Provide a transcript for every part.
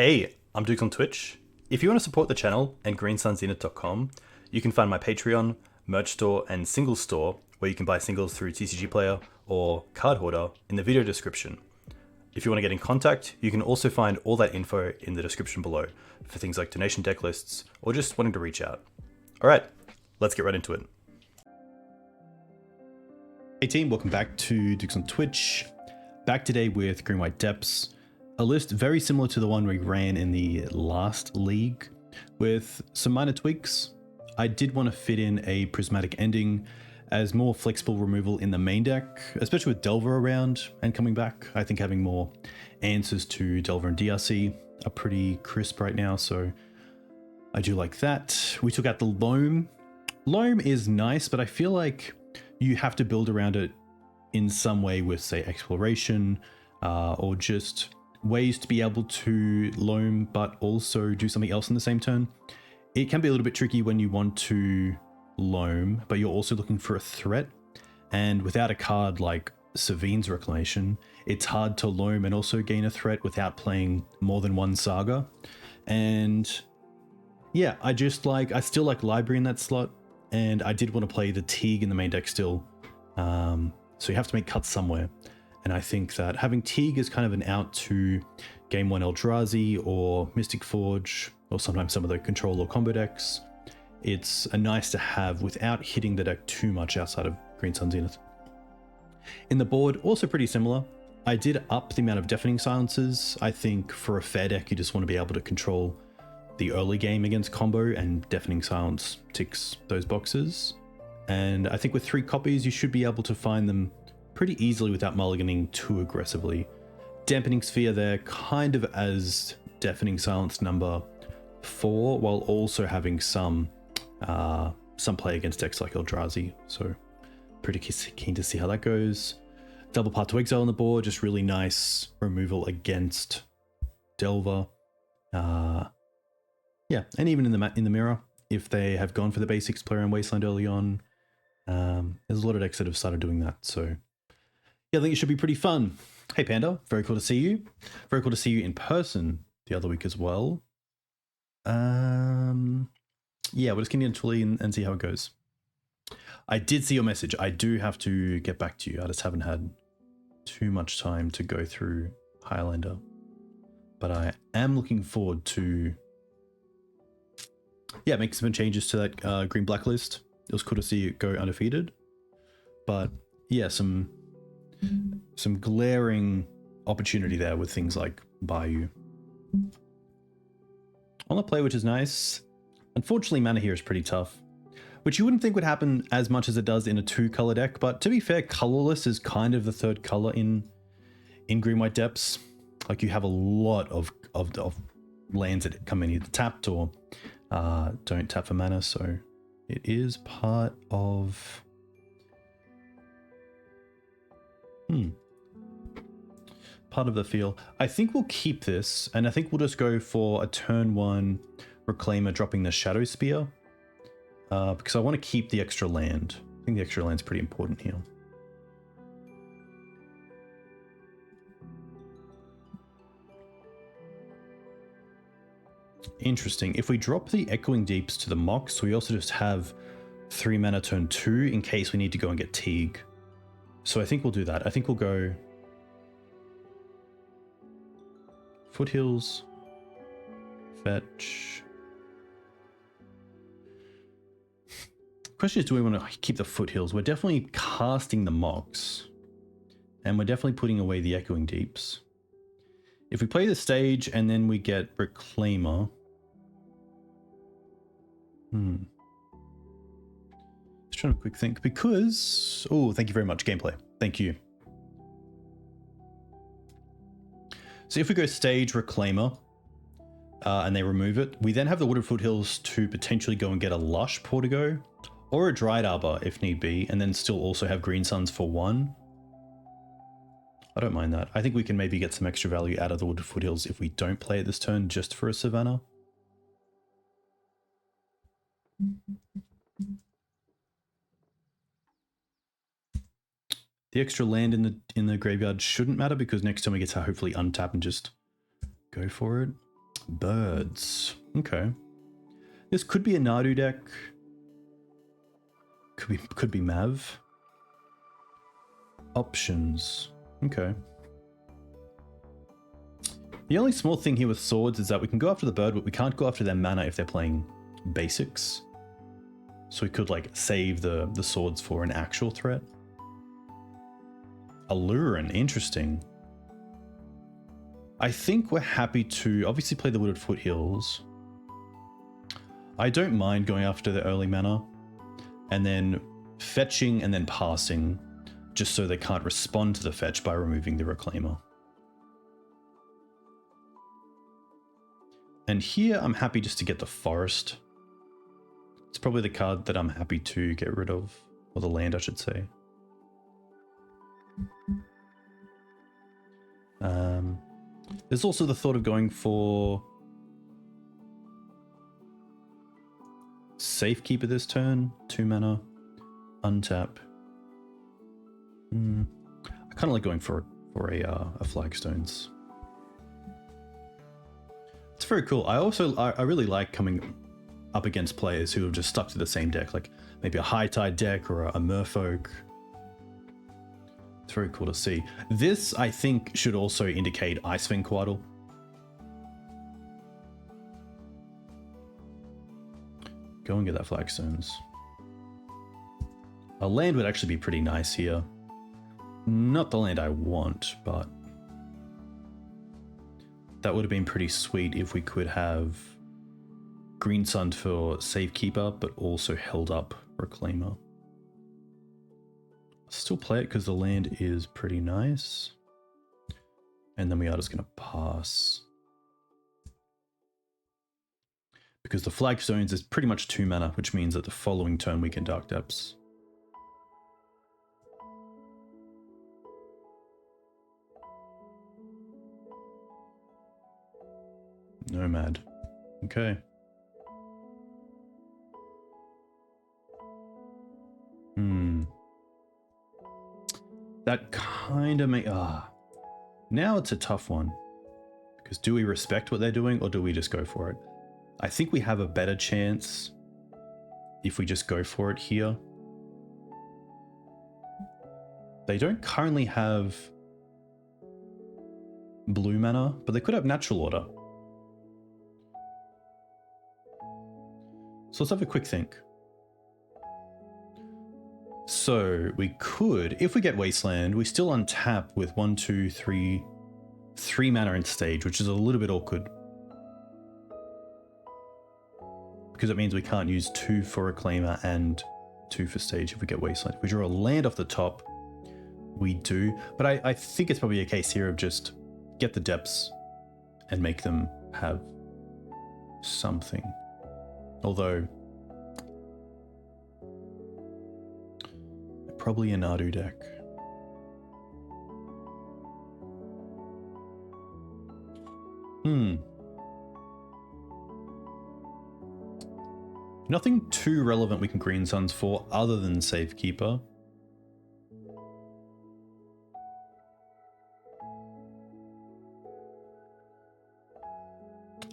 Hey, I'm Duke on Twitch. If you want to support the channel and greensunzenith.com, you can find my Patreon, merch store, and singles store where you can buy singles through TCG Player or Card Hoarder in the video description. If you want to get in contact, you can also find all that info in the description below for things like donation deck lists or just wanting to reach out. Alright, let's get right into it. Hey team, welcome back to Dukes on Twitch. Back today with Green White Depths, a list very similar to the one we ran in the last league with some minor tweaks. I did want to fit in a Prismatic Ending as more flexible removal in the main deck, especially with Delver around and coming back. I think having more answers to Delver and DRC are pretty crisp right now, so I do like that. We took out the Loam. Loam is nice, but I feel like you have to build around it in some way with, say, Exploration or just ways to be able to Loam but also do something else in the same turn. It can be a little bit tricky when you want to Loam, but you're also looking for a threat. And without a card like Sylvan's Reclamation, it's hard to Loam and also gain a threat without playing more than one Saga. And yeah, I still like Library in that slot. And I did want to play the Teeg in the main deck still. So you have to make cuts somewhere. And I think that having Teeg is kind of an out to Game 1 Eldrazi or Mystic Forge, or sometimes some of the control or combo decks. It's a nice to have without hitting the deck too much outside of Green Sun Zenith. In the board, also pretty similar. I did up the amount of Deafening Silences. I think for a fair deck, you just want to be able to control the early game against combo, and Deafening Silence ticks those boxes. And I think with 3 copies, you should be able to find them pretty easily without mulliganing too aggressively. Dampening Sphere there kind of as Deafening Silence number 4, while also having some play against decks like Eldrazi. So pretty keen to see how that goes. Double Path to Exile on the board, just really nice removal against Delver. Yeah, and even in the mirror, if they have gone for the basics player and Wasteland early on, there's a lot of decks that have started doing that. So yeah, I think it should be pretty fun. Hey Panda, very cool to see you. Very cool to see you in person the other week as well. Yeah, we'll just continue to and see how it goes. I did see your message. I do have to get back to you. I just haven't had too much time to go through Highlander. But I am looking forward to make some changes to that green blacklist. It was cool to see it go undefeated. But yeah, some glaring opportunity there with things like Bayou. On the play, which is nice. Unfortunately, mana here is pretty tough, which you wouldn't think would happen as much as it does in a 2-color deck. But to be fair, colorless is kind of the third color in Green White Depths. Like you have a lot of lands that come in either tapped or don't tap for mana, so it is part of the feel. I think we'll keep this, and I think we'll just go for a turn 1 Reclaimer dropping the Shadow Spear, because I want to keep the extra land. I think the extra land's pretty important here. Interesting. If we drop the Echoing Deeps to the Mox, we also just have 3 mana turn 2 in case we need to go and get Teeg. So I think we'll do that. I think we'll go Foothills, fetch. Question is, do we want to keep the Foothills? We're definitely casting the Mox, and we're definitely putting away the Echoing Deeps. If we play the stage and then we get Reclaimer. Just trying to quick think, because... Oh, thank you very much, gameplay. Thank you. So if we go stage Reclaimer, and they remove it, we then have the Wooded Foothills to potentially go and get a Lush Portico, or a Dryad Arbor if need be, and then still also have Green Suns for 1. I don't mind that. I think we can maybe get some extra value out of the Wooded Foothills if we don't play it this turn just for a Savannah. The extra land in the graveyard shouldn't matter because next time we get to hopefully untap and just go for it. Birds. Okay. This could be a Nadu deck. Could be Mav. Options. Okay. The only small thing here with swords is that we can go after the bird, but we can't go after their mana if they're playing basics. So we could like save the swords for an actual threat. Allurin, interesting. I think we're happy to obviously play the Wooded Foothills. I don't mind going after the early mana and then fetching and then passing just so they can't respond to the fetch by removing the Reclaimer. And here I'm happy just to get the Forest. It's probably the card that I'm happy to get rid of, or the land I should say. There's also the thought of going for Safekeeper this turn, 2 mana, untap. I kind of like going for a Flagstones. It's very cool. I really like coming up against players who have just stuck to the same deck, like maybe a High Tide deck or a Merfolk. It's very cool to see. This, I think, should also indicate Icewind Cradle. Go and get that Flagstones. A land would actually be pretty nice here. Not the land I want, but that would have been pretty sweet if we could have Green Sun for Safekeeper, but also held up Reclaimer. Still play it because the land is pretty nice. And then we are just going to pass. Because the Flagstones is pretty much 2 mana, which means that the following turn we can Dark Depths. Nomad. Okay. That kind of now it's a tough one. Because do we respect what they're doing or do we just go for it? I think we have a better chance if we just go for it here. They don't currently have blue mana, but they could have natural order. So let's have a quick think. So we could, if we get Wasteland, we still untap with 1, 2, 3 mana in stage, which is a little bit awkward. Because it means we can't use 2 for Reclaimer and 2 for stage if we get Wasteland. If we draw a land off the top, we do. But I think it's probably a case here of just get the depths and make them have something. Although, probably a Nadu deck. Nothing too relevant we can Green Suns for other than Safekeeper.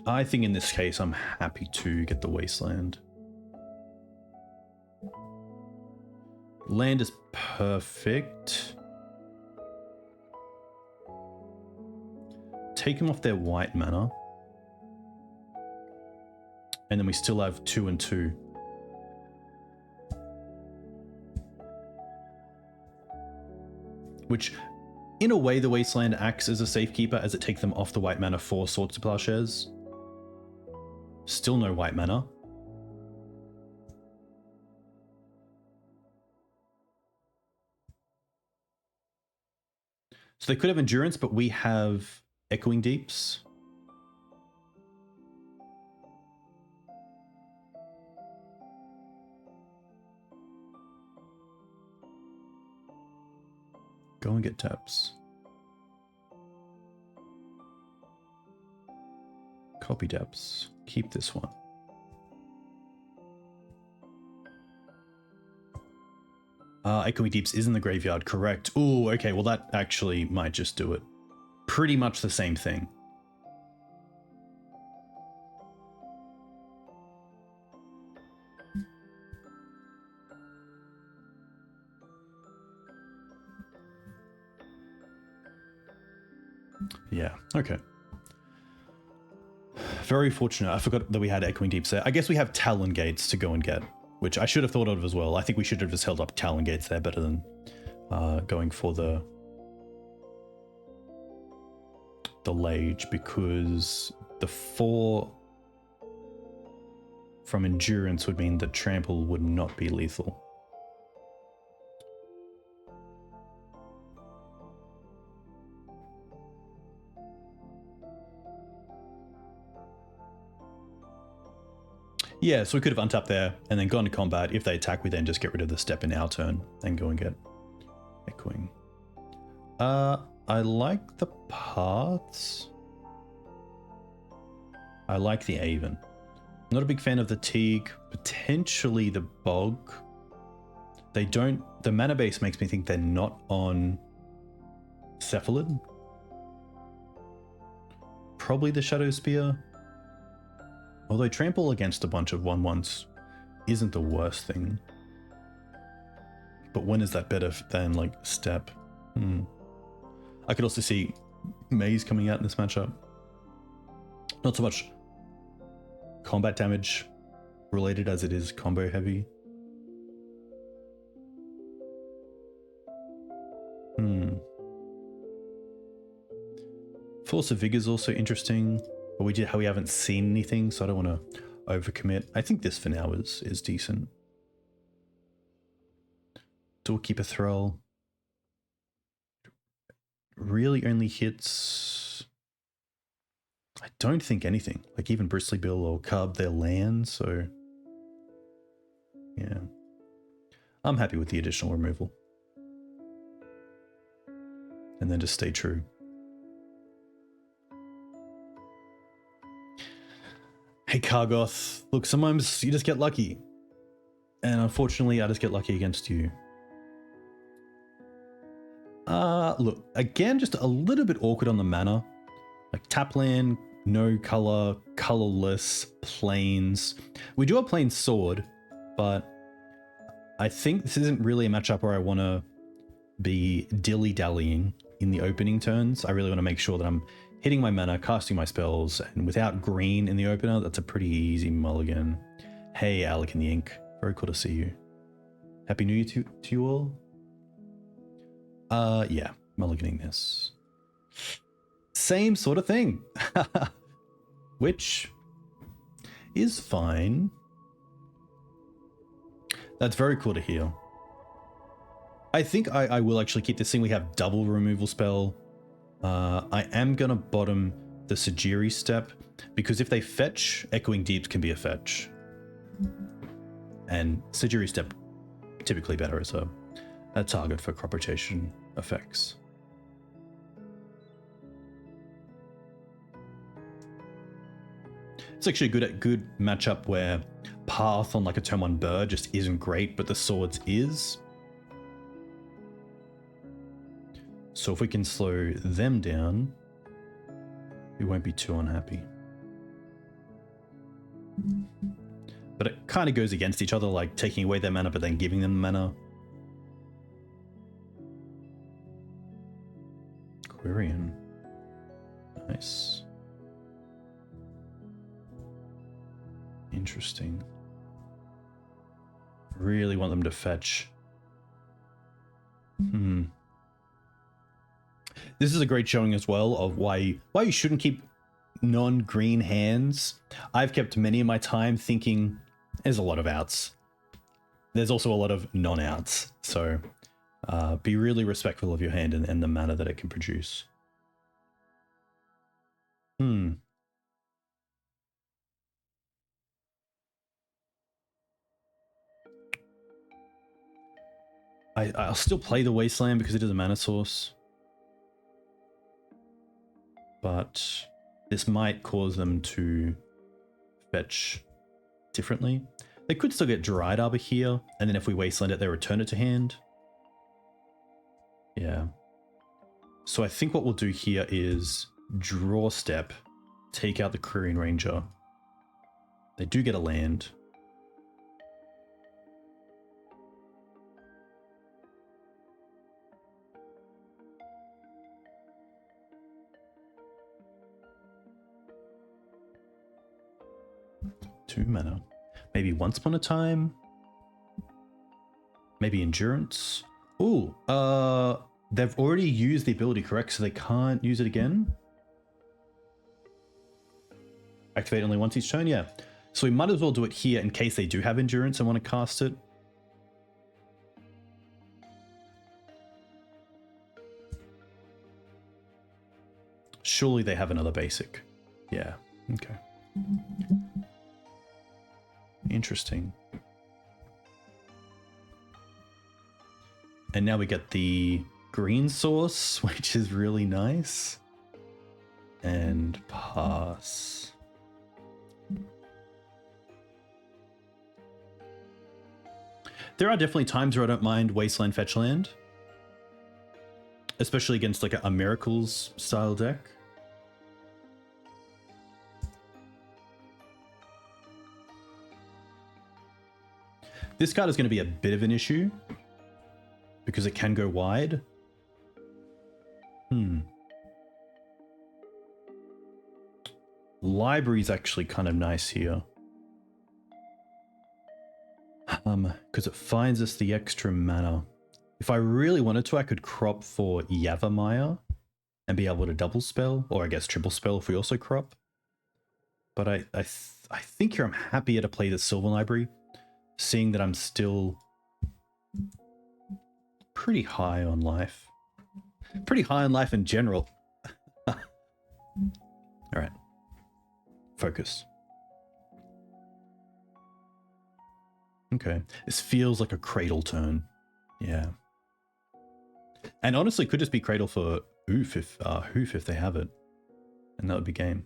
I think in this case I'm happy to get the Wasteland. Land is perfect. Take them off their white mana. And then we still have 2 and 2. Which, in a way, the Wasteland acts as a Safekeeper as it takes them off the white mana for Swords to Plowshares. Still no white mana. So they could have Endurance, but we have Echoing Deeps. Go and get taps. Copy depths. Keep this one. Echoing Deeps is in the graveyard, correct. Ooh, okay, well that actually might just do it. Pretty much the same thing. Yeah, okay. Very fortunate. I forgot that we had Echoing Deeps there. I guess we have Talon Gates to go and get, which I should have thought of as well. I think we should have just held up Talon Gates there better than going for the Lage, because the 4 from Endurance would mean that Trample would not be lethal. Yeah, so we could have untapped there and then gone to combat. If they attack, we then just get rid of the step in our turn and go and get Echoing. I like the paths. I like the Avon. Not a big fan of the Teeg, potentially the Bog. They don't, the mana base makes me think they're not on Cephalid. Probably the Shadow Spear. Although Trample against a bunch of 1/1s isn't the worst thing. But when is that better than like Step? I could also see Maze coming out in this matchup. Not so much combat damage related as it is combo heavy. Force of Vigor is also interesting, but we haven't seen anything, so I don't want to overcommit. I think this for now is decent. Doorkeeper Thrall really only hits, I don't think anything. Like even Bristly Bill or Cub, they're land, so yeah. I'm happy with the additional removal. And then just stay true. Hey Kargoth, look, sometimes you just get lucky. And unfortunately, I just get lucky against you. Look, again, just a little bit awkward on the mana. Like tap land, no color, colorless, plains. We do have plain sword, but I think this isn't really a matchup where I want to be dilly-dallying in the opening turns. I really want to make sure that I'm hitting my mana, casting my spells, and without green in the opener, that's a pretty easy mulligan. Hey, Alec in the Ink. Very cool to see you. Happy New Year to you all. Yeah, mulliganing this. Same sort of thing. Which is fine. That's very cool to hear. I think I will actually keep this thing. We have double removal spell. I am going to bottom the Sejiri Steppe, because if they fetch, Echoing Deeps can be a fetch. And Sejiri Steppe typically better as a target for crop rotation effects. It's actually a good matchup where Path on like a turn 1 bird just isn't great, but the swords is. So if we can slow them down, we won't be too unhappy. But it kind of goes against each other, like taking away their mana but then giving them mana. Quirion. Nice. Interesting. Really want them to fetch. This is a great showing as well of why you shouldn't keep non-green hands. I've kept many of my time thinking there's a lot of outs. There's also a lot of non-outs. So be really respectful of your hand and the mana that it can produce. I'll still play the Wasteland because it is a mana source. But this might cause them to fetch differently. They could still get Dryad Arbor here, and then if we Wasteland it, they return it to hand. Yeah. So I think what we'll do here is draw step, take out the Quirion Ranger. They do get a land. 2 mana. Maybe Once Upon a Time. Maybe Endurance. Ooh, they've already used the ability, correct? So they can't use it again? Activate only once each turn, yeah. So we might as well do it here in case they do have Endurance and want to cast it. Surely they have another basic. Yeah, okay. Interesting. And now we get the green source, which is really nice. And pass. There are definitely times where I don't mind Wasteland Fetchland. Especially against like a Miracles style deck. This card is going to be a bit of an issue because it can go wide. Library's actually kind of nice here. Because it finds us the extra mana. If I really wanted to, I could crop for Yavimaya and be able to double spell, or I guess triple spell if we also crop. But I think here I'm happier to play the Sylvan Library, seeing that I'm still pretty high on life. Pretty high on life in general. All right. Focus. Okay. This feels like a Cradle turn. Yeah. And honestly, could just be Cradle for Hoof if they have it. And that would be game.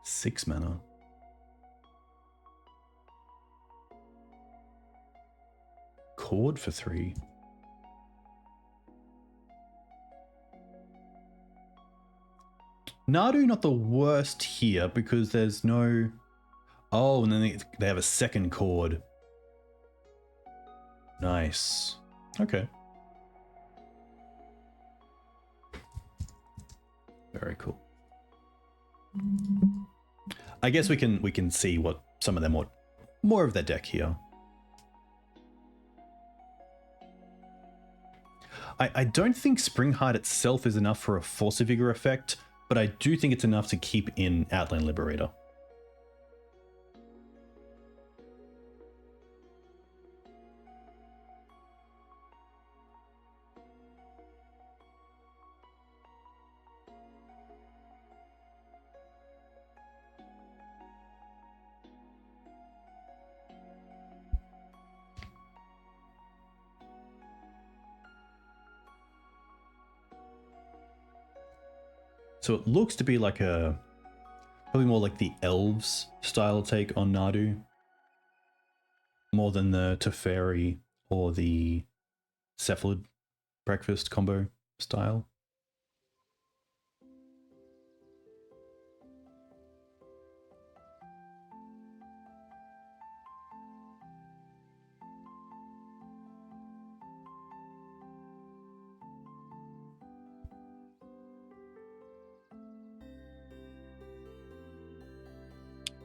6 mana. Cord for 3. Nadu not the worst here because there's no... Oh, and then they have a second cord. Nice. Okay. Very cool. I guess we can see what some of them want. More of their deck here. I don't think Springheart itself is enough for a Force of Vigor effect, but I do think it's enough to keep in Outland Liberator. So it looks to be like probably more like the Elves style take on Nadu. More than the Teferi or the Cephalid breakfast combo style.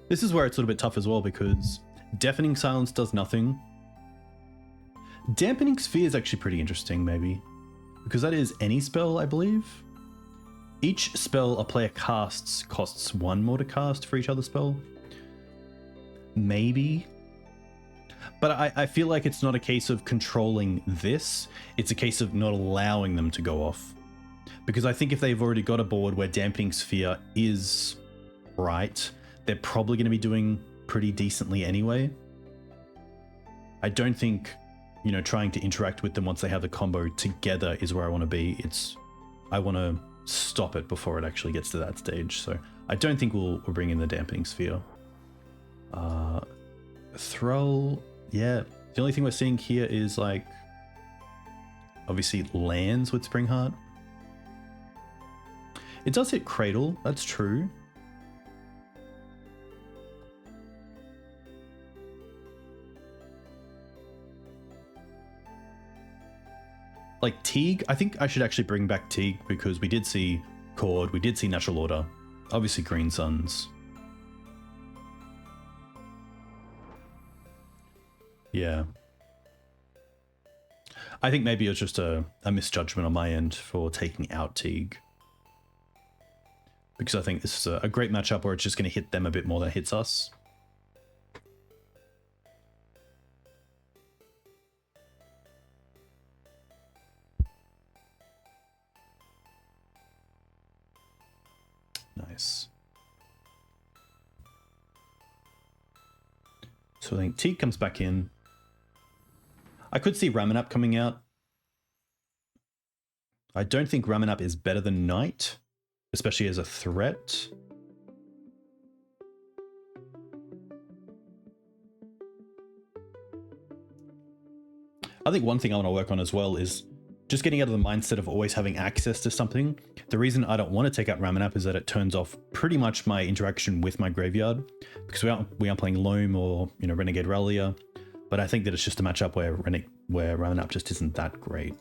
This is where it's a little bit tough as well because Deafening Silence does nothing. Dampening Sphere is actually pretty interesting, maybe. Because that is any spell, I believe. Each spell a player casts costs 1 more to cast for each other spell. Maybe. But I feel like it's not a case of controlling this. It's a case of not allowing them to go off. Because I think if they've already got a board where Dampening Sphere is right, they're probably going to be doing pretty decently anyway. I don't think, trying to interact with them once they have the combo together is where I want to be. I want to stop it before it actually gets to that stage. So I don't think we'll bring in the Dampening Sphere. Thrall, yeah. The only thing we're seeing here is like, obviously lands with Springheart. It does hit Cradle, that's true. Like Teeg, I think I should actually bring back Teeg because we did see Cord, we did see Natural Order. Obviously Green Suns. Yeah. I think maybe it was just a misjudgment on my end for taking out Teeg. Because I think this is a great matchup where it's just going to hit them a bit more than it hits us. Nice. So I think Teeg comes back in. I could see Ramunap coming out. I don't think Ramunap is better than Knight, especially as a threat. I think one thing I want to work on as well is just getting out of the mindset of always having access to something. The reason I don't want to take out Ramunap is that it turns off pretty much my interaction with my graveyard, because we aren't playing Loam or Renegade Rallier. But I think that it's just a matchup where Ramunap just isn't that great.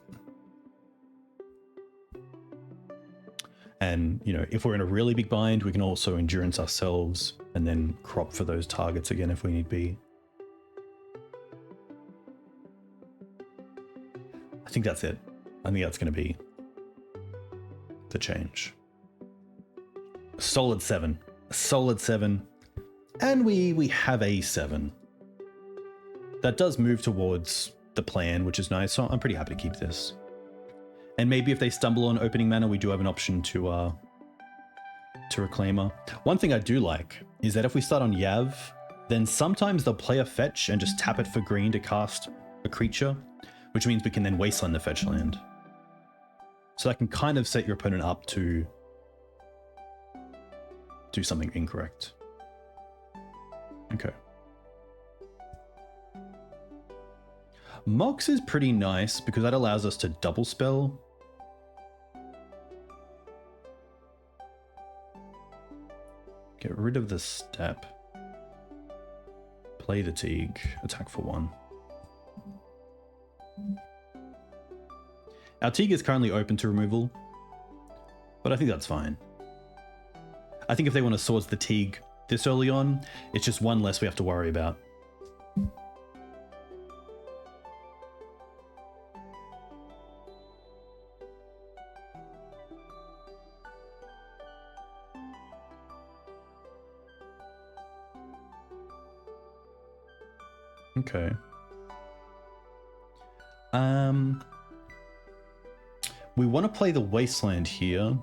And, if we're in a really big bind, we can also endurance ourselves and then crop for those targets again if we need be. I think that's it. I think that's going to be the change. A solid 7. A solid 7. And we have a 7. That does move towards the plan, which is nice. So I'm pretty happy to keep this. And maybe if they stumble on opening mana, we do have an option to Reclaimer. One thing I do like is that if we start on Yav, then sometimes they'll play a fetch and just tap it for green to cast a creature, which means we can then Wasteland the fetch land. So that can kind of set your opponent up to do something incorrect. Okay. Mox is pretty nice because that allows us to double spell. Get rid of the step. Play the Teeg. Attack for 1. Our Teeg is currently open to removal, but I think that's fine. I think if they want to Swords the Teeg this early on, it's just one less we have to worry about. Okay. We want to play the Wasteland here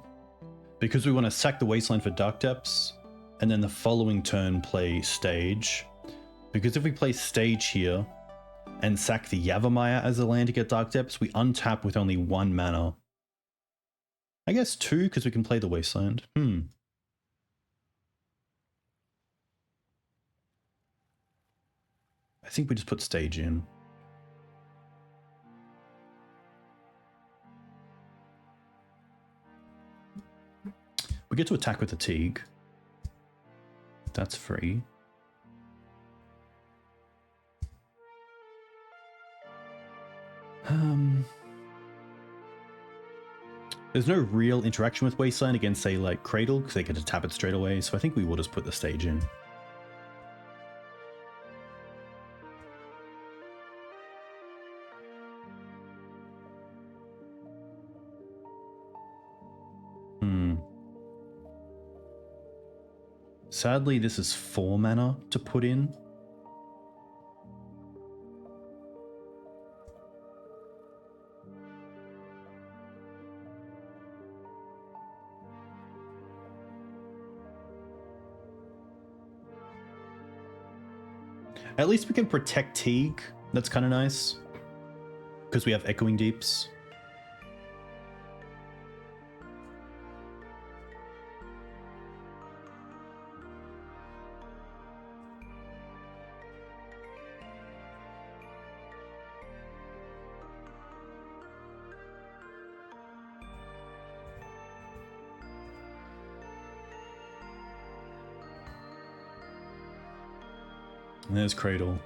because we want to sack the Wasteland for Dark Depths and then the following turn play Stage. Because if we play Stage here and sack the Yavimaya as a land to get Dark Depths, we untap with only 1 mana. I guess 2 because we can play the Wasteland. I think we just put Stage in. We get to attack with the Teeg. That's free. There's no real interaction with Wasteland against, say, like Cradle, because they get to tap it straight away, so I think we will just put the Stage in. Sadly, this is 4 mana to put in. At least we can protect Teeg. That's kind of nice. Because we have Echoing Deeps. And there's Cradle.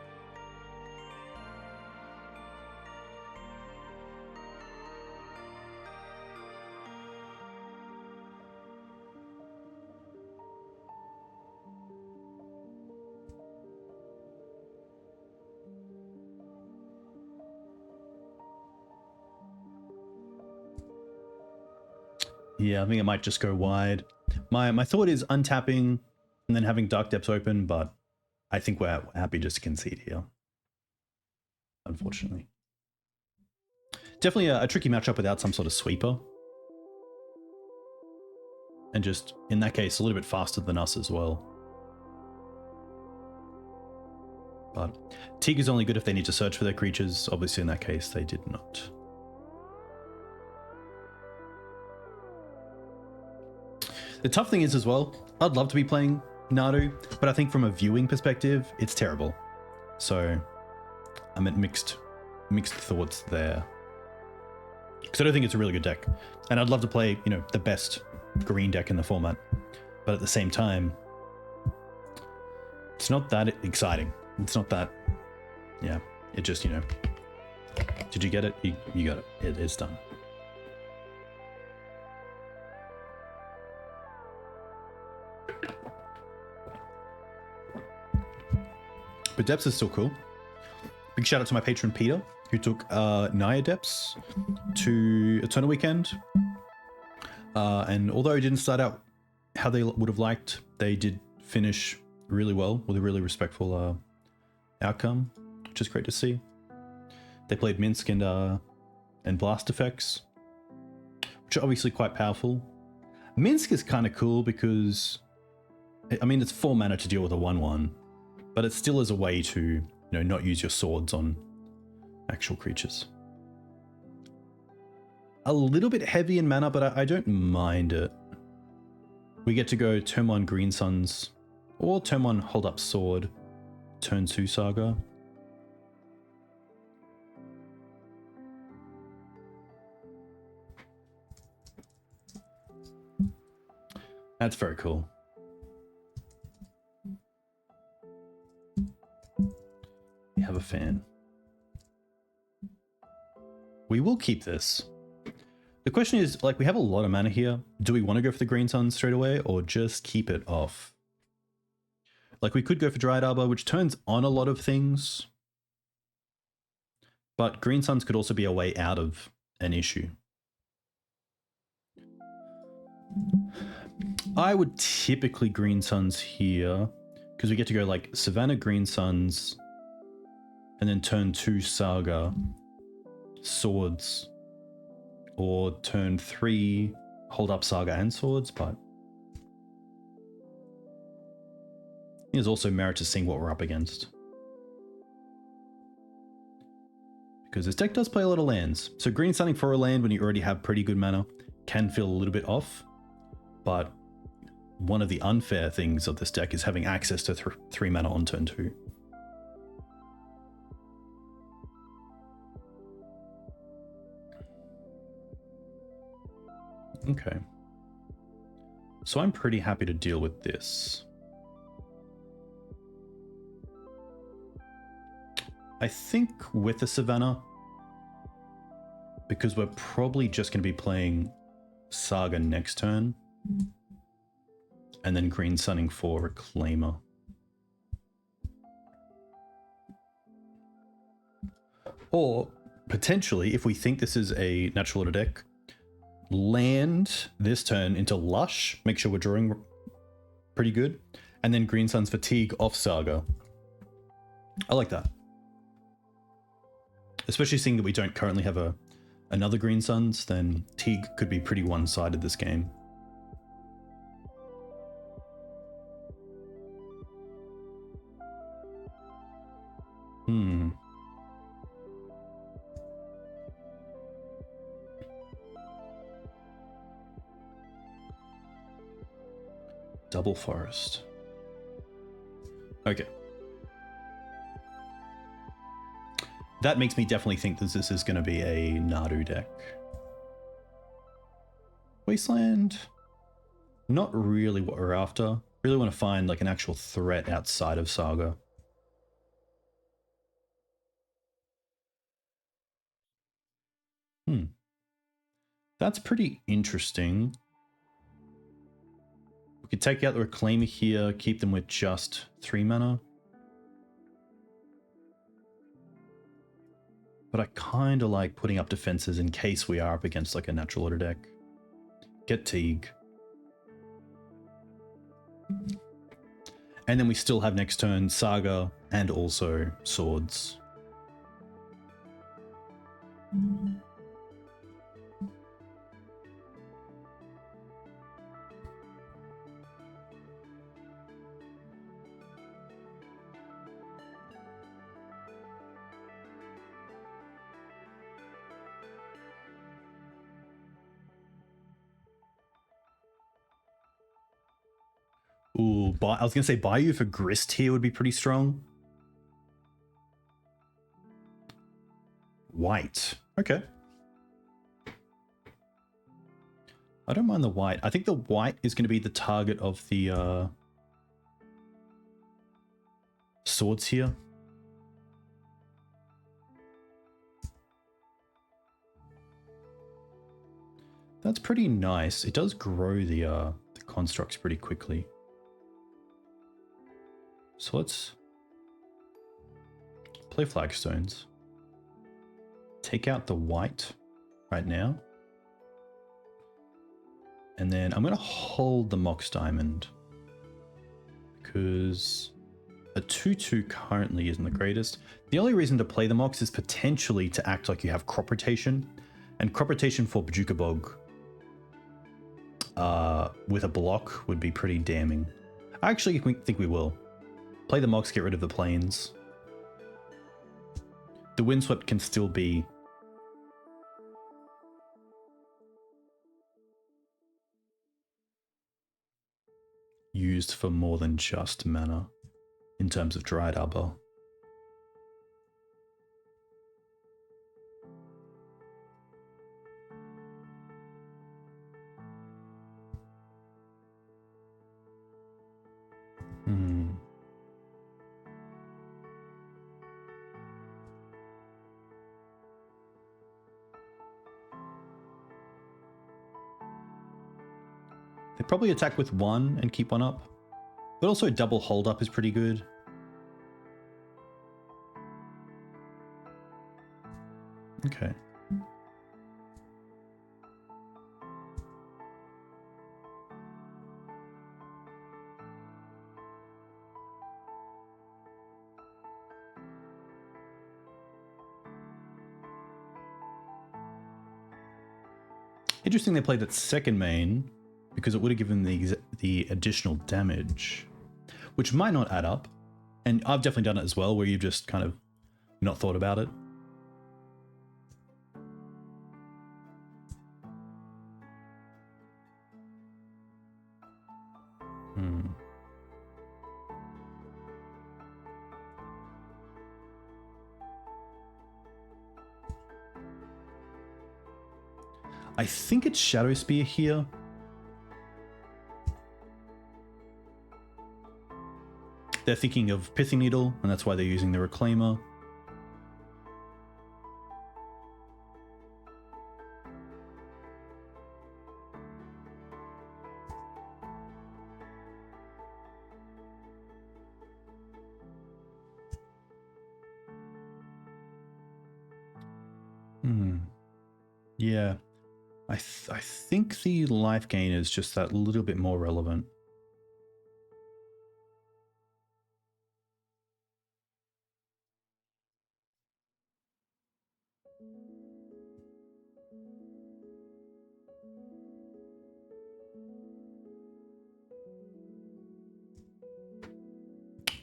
Yeah, I think it might just go wide. My thought is untapping and then having Dark Depths open, but I think we're happy just to concede here. Unfortunately. Definitely a tricky matchup without some sort of sweeper. And just, in that case, a little bit faster than us as well. But Teeg is only good if they need to search for their creatures. Obviously, in that case, they did not. The tough thing is as well, I'd love to be playing Nadu, but I think from a viewing perspective, it's terrible. So I'm at mixed thoughts there. Because I don't think it's a really good deck. And I'd love to play, you know, the best green deck in the format. But at the same time, it's not that exciting. It's not that, yeah, it just, you know, did you get it? You got it. It's done. But Depths is still cool. Big shout out to my patron Peter, who took Naya Depths to Eternal Weekend. And although it didn't start out how they would have liked, they did finish really well with a really respectful outcome, which is great to see. They played Minsk and Blast effects, which are obviously quite powerful. Minsk is kind of cool because, I mean, it's 4 mana to deal with a 1/1, but it still is a way to, you know, not use your swords on actual creatures. A little bit heavy in mana, but I don't mind it. We get to go turn 1 Green Suns or turn 1 Hold Up Sword, turn 2 Saga. That's very cool. We have a fan. We will keep this. The question is, like, we have a lot of mana here. Do we want to go for the Green Suns straight away or just keep it off? Like, we could go for Dryad Arbor, which turns on a lot of things. But Green Suns could also be a way out of an issue. I would typically Green Suns here, because we get to go like Savannah Green Suns, and then turn 2 Saga, Swords, or turn 3 Hold Up Saga and Swords, but there's also merit to seeing what we're up against. Because this deck does play a lot of lands, so Green Sunning for a land when you already have pretty good mana can feel a little bit off, but one of the unfair things of this deck is having access to 3 mana on turn 2. Okay. So I'm pretty happy to deal with this. I think with the Savannah, because we're probably just going to be playing Saga next turn, and then Green Sunning for Reclaimer. Or, potentially, if we think this is a natural order deck, land this turn into Lush, make sure we're drawing pretty good, and then Green Sun's Fatigue off Saga. I like that. Especially seeing that we don't currently have another Green Suns, then Teeg could be pretty one-sided this game. Double Forest. Okay. That makes me definitely think that this is going to be a Nadu deck. Wasteland. Not really what we're after. Really want to find like an actual threat outside of Saga. That's pretty interesting. We could take out the Reclaimer here, keep them with just 3 mana. But I kind of like putting up defenses in case we are up against like a natural order deck. get Teeg. And then we still have next turn Saga and also Swords. Ooh, I was going to say Bayou for Grist here would be pretty strong. White. Okay. I don't mind the white. I think the white is going to be the target of the swords here. That's pretty nice. It does grow the constructs pretty quickly. So let's play Flagstones. Take out the white right now. And then I'm going to hold the Mox Diamond. Because a 2-2 currently isn't the greatest. The only reason to play the Mox is potentially to act like you have crop rotation. And crop rotation for Bojuka Bog with a block would be pretty damning. I actually think we will. Play the Mox, get rid of the plains. The Windswept can still be used for more than just mana in terms of Dryad Arbor. They probably attack with one and keep one up. But also double hold up is pretty good. Okay. Interesting they played that second main, because it would have given the additional damage, which might not add up. And I've definitely done it as well, where you've just kind of not thought about it. I think it's Shadow Spear here. They're thinking of Pithing Needle, and that's why they're using the Reclaimer. Yeah. I think the life gain is just that little bit more relevant.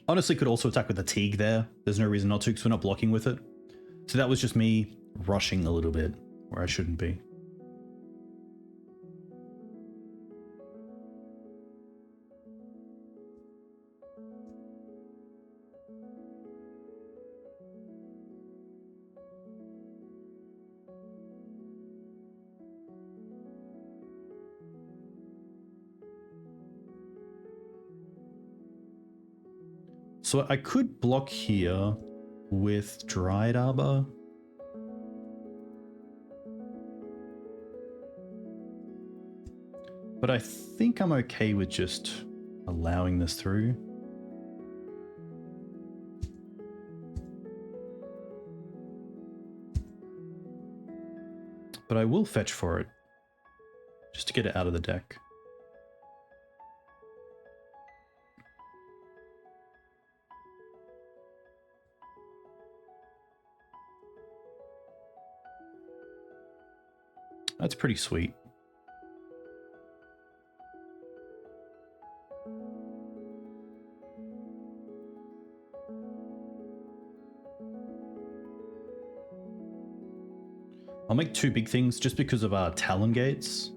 Honestly, could also attack with the Teeg there. There's no reason not to, because we're not blocking with it. So that was just me rushing a little bit where I shouldn't be. So I could block here with Dryad Arbor. But I think I'm okay with just allowing this through. But I will fetch for it. just to get it out of the deck. That's pretty sweet. I'll make two big things just because of our Talon gates.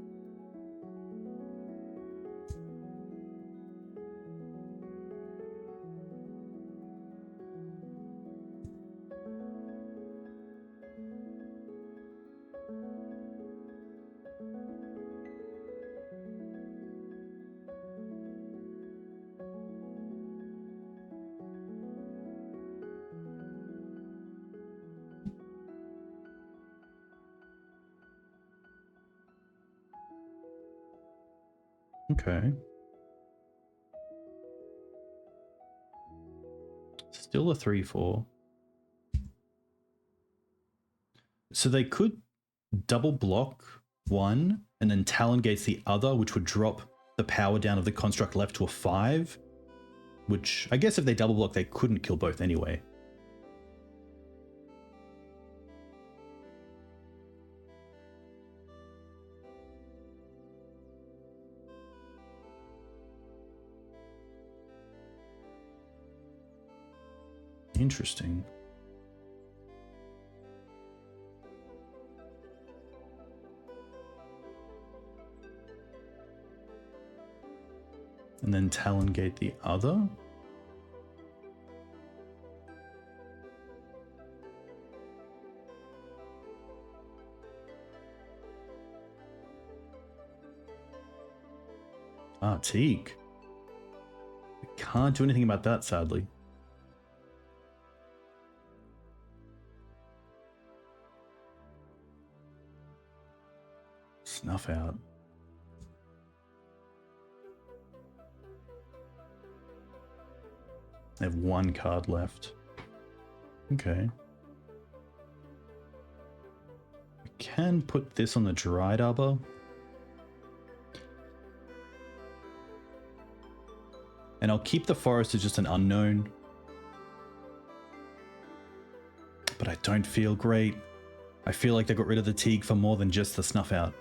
Okay. Still a 3/4. So they could double block one and then Talon gates the other, which would drop the power down of the construct left to a 5. Which I guess if they double block, they couldn't kill both anyway. Interesting. And then Talon gate the other? Ah, Teeg. We can't do anything about that, sadly. Snuff out. They have one card left. Okay. We can put this on the Dryad Arbor. And I'll keep the forest as just an unknown. But I don't feel great. I feel like they got rid of the Teeg for more than just the snuff out.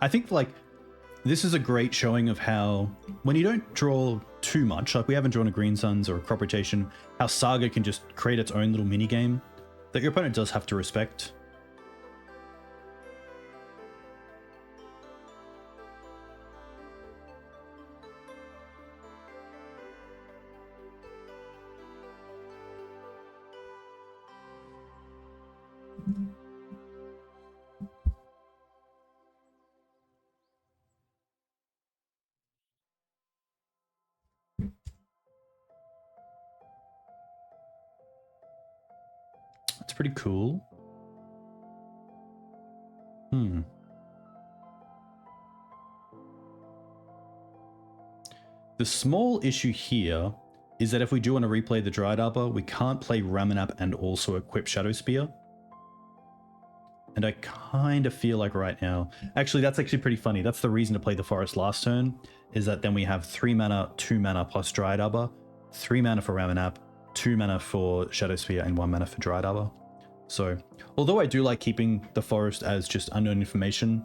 I think, like, this is a great showing of how, when you don't draw too much, like we haven't drawn a Green Suns or a Crop Rotation, how Saga can just create its own little mini-game that your opponent does have to respect. That's pretty cool. The small issue here is that if we do want to replay the Dryad Arbor, we can't play Ramunap and also equip Shadow Spear. And I kind of feel like right now... Actually, that's actually pretty funny. That's the reason to play the Forest last turn, is that then we have 3 mana, 2 mana plus Dryad Arbor, 3 mana for Ramunap, 2 mana for Shadow Spear, and 1 mana for Dryad Arbor. So, although I do like keeping the Forest as just unknown information,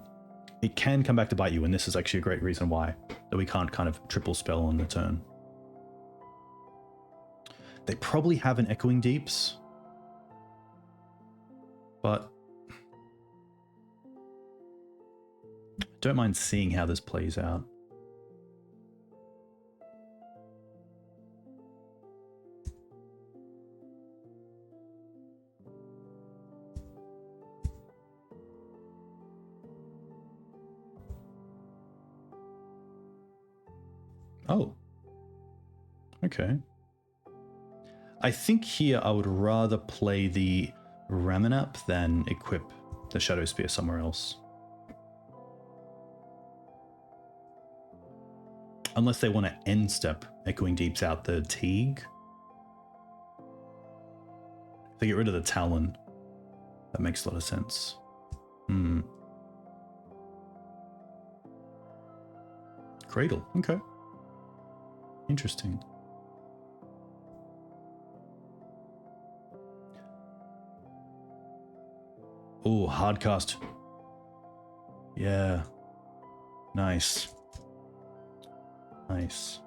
it can come back to bite you, and this is actually a great reason why, that we can't kind of triple spell on the turn. They probably have an Echoing Deeps, but I don't mind seeing how this plays out. Oh, okay. I think here I would rather play the Ramunap than equip the Shadow Spear somewhere else. Unless they want to end step Echoing Deep's out the Teeg. If they get rid of the Talon, that makes a lot of sense. Cradle, okay. Interesting. Oh, hardcast. Yeah. Nice. Nice.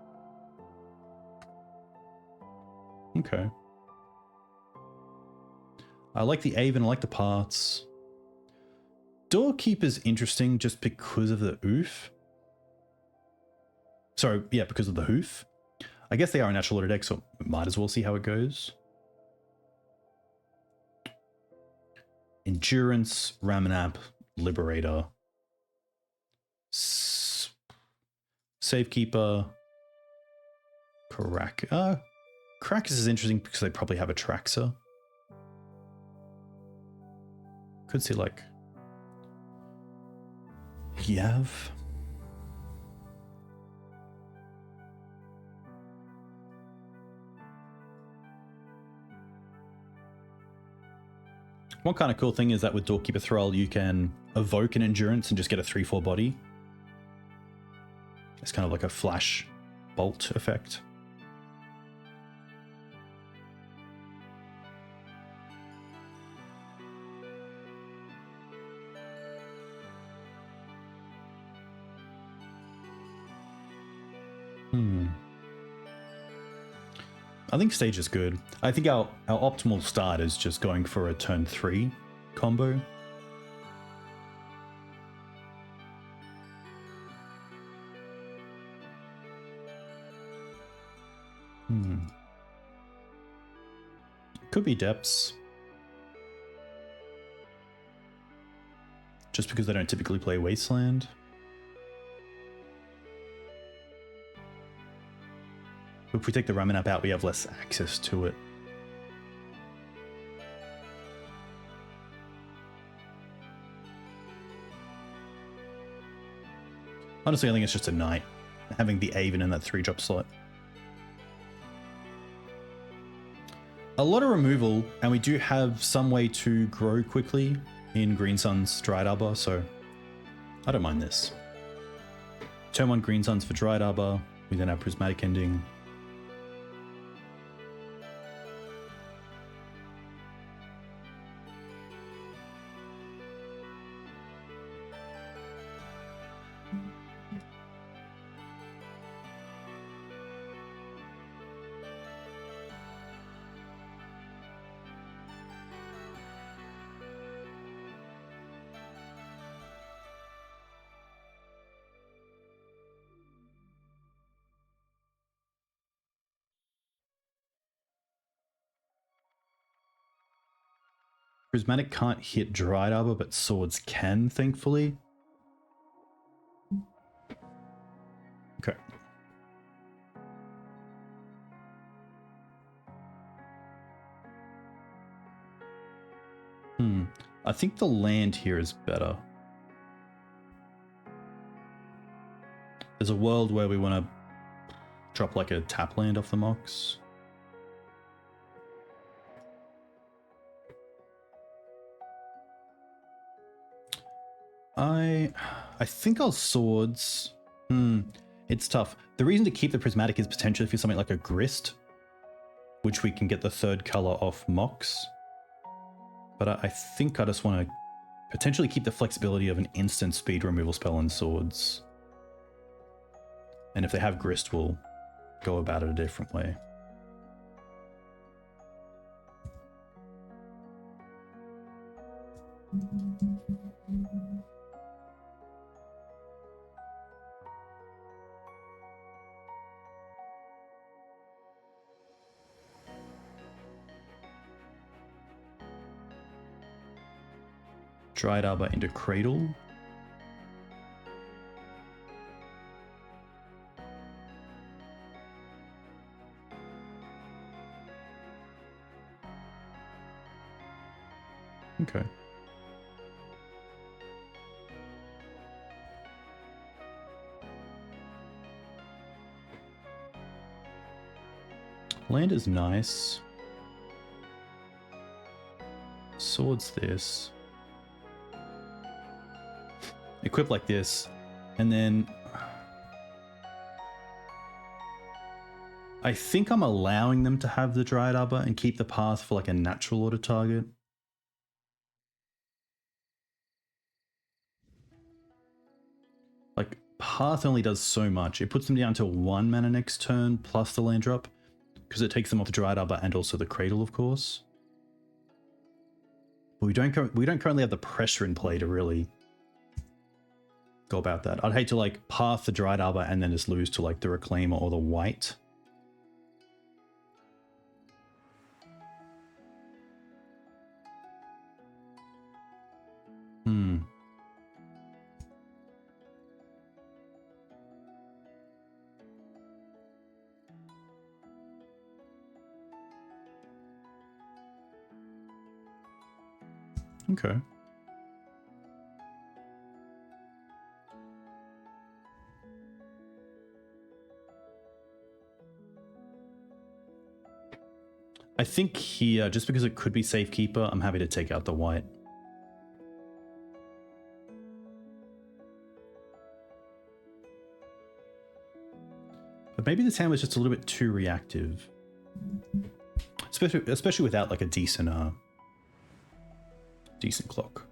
Okay. I like the Aven, I like the parts. Doorkeeper's interesting just because of the oof. Sorry, yeah, because of the hoof. I guess they are a natural order deck, so might as well see how it goes. Endurance, Ramunap, Liberator, Safekeeper, Karakas. Karakas is interesting because they probably have a Traxer. Could see like Yav. One kind of cool thing is that with Doorkeeper Thrall, you can evoke an Endurance and just get a 3/4 body. It's kind of like a flash bolt effect. I think stage is good. I think our optimal start is just going for a turn 3 combo. Could be depths. Just because they don't typically play Wasteland. If we take the Ramunap out, we have less access to it. Honestly, I think it's just a Knight, having the Aven in that 3-drop slot. A lot of removal, and we do have some way to grow quickly in Green Sun's Dryad Arbor, so I don't mind this. Turn 1 Green Suns for Dryad Arbor, we then have Prismatic Ending. Prismatic can't hit Dryad Arbor, but swords can, thankfully. Okay. I think the land here is better. There's a world where we want to drop like a tap land off the Mox. I think I'll swords. It's tough. The reason to keep the Prismatic is potentially for something like a Grist, which we can get the 3rd color off Mox. But I think I just want to potentially keep the flexibility of an instant speed removal spell on swords. And if they have Grist, we'll go about it a different way. Dryad Arbor into Cradle. Okay. Land is nice. Sword's this. Equip like this. And then I think I'm allowing them to have the Dryad Arbor and keep the path for like a natural order target. Like, path only does so much. It puts them down to 1 mana next turn plus the land drop, because it takes them off the Dryad Arbor and also the Cradle, of course. But we don't currently have the pressure in play to really go about that. I'd hate to like path the Dryad Arbor and then just lose to like the Reclaimer or the white. Okay. I think here, just because it could be Safekeeper, I'm happy to take out the white. But maybe this hand was just a little bit too reactive. Especially without like a decent clock.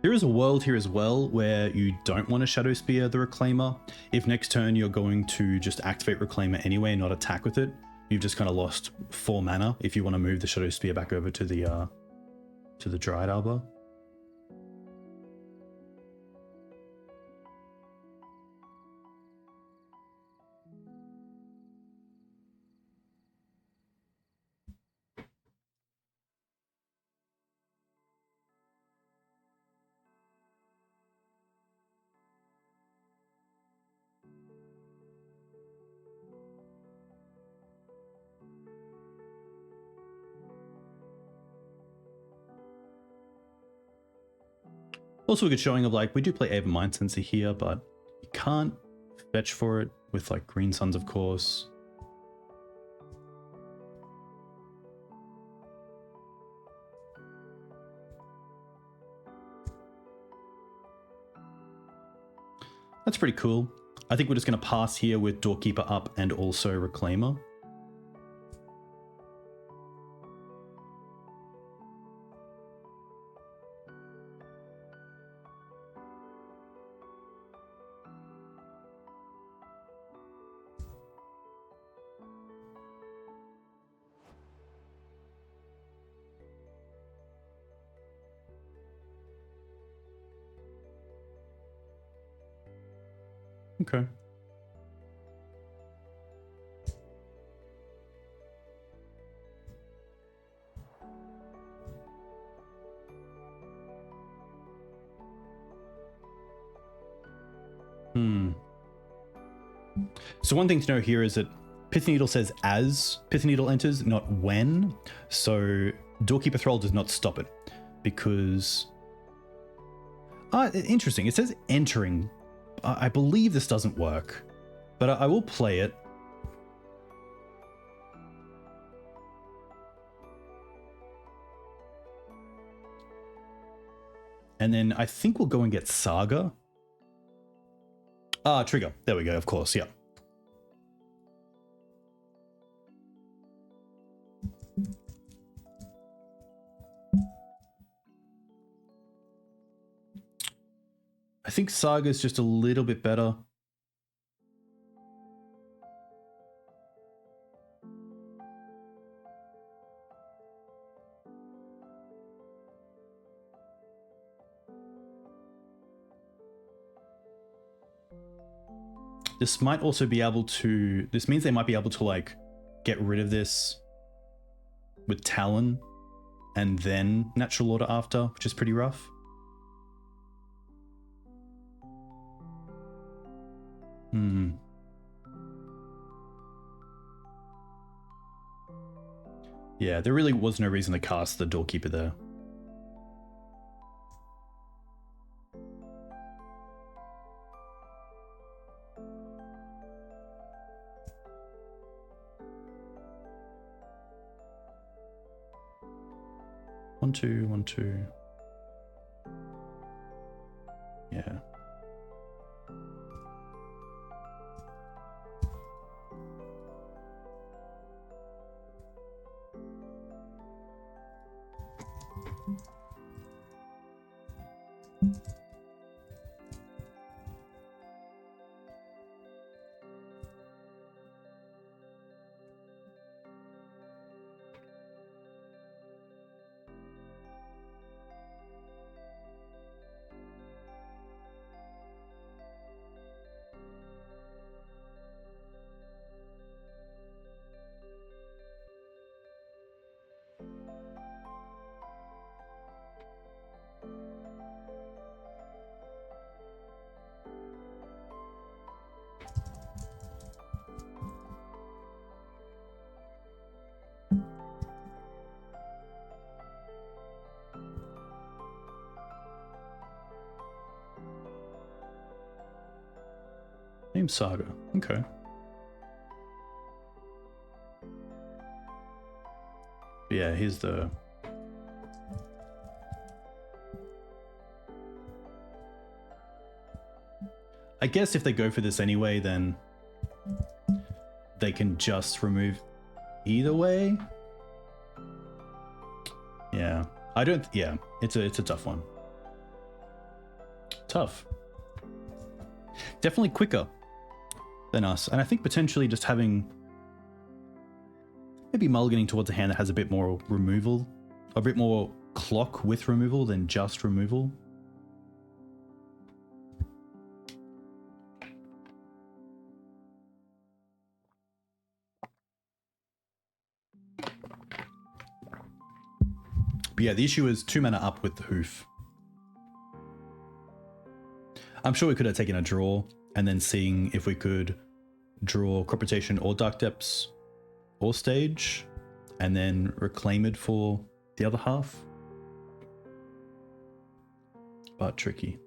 There is a world here as well where you don't want to Shadow Spear the Reclaimer. If next turn you're going to just activate Reclaimer anyway and not attack with it, you've just kind of lost 4 mana if you want to move the Shadow Spear back over to the Dryad Arbor. Also a good showing of like, we do play Ava Mind Sensor here, but you can't fetch for it with like Green Suns, of course. That's pretty cool. I think we're just going to pass here with Doorkeeper up and also Reclaimer. Okay. So one thing to know here is that Pithing Needle says as Pithing Needle enters, not when. So Doorkeeper Thrall does not stop it because... interesting. It says entering. I believe this doesn't work, but I will play it. And then I think we'll go and get Saga. Trigger. There we go, of course, yeah. I think Saga is just a little bit better. This might also be able to... This means they might be able to, like, get rid of this with Talon and then Natural Order after, which is pretty rough. Yeah, there really was no reason to cast the Doorkeeper there. One, two, 1, 2. Yeah. Name Saga. Okay. Yeah, here's the... I guess if they go for this anyway, then they can just remove either way. Yeah. I don't... Yeah, it's a tough one. Tough. Definitely quicker than us. And I think potentially just having... Maybe mulliganing towards a hand that has a bit more removal. A bit more clock with removal than just removal. But yeah, the issue is 2 mana up with the hoof. I'm sure we could have taken a draw and then seeing if we could draw Crop Rotation or Dark Depths or Stage and then reclaim it for the other half. But tricky.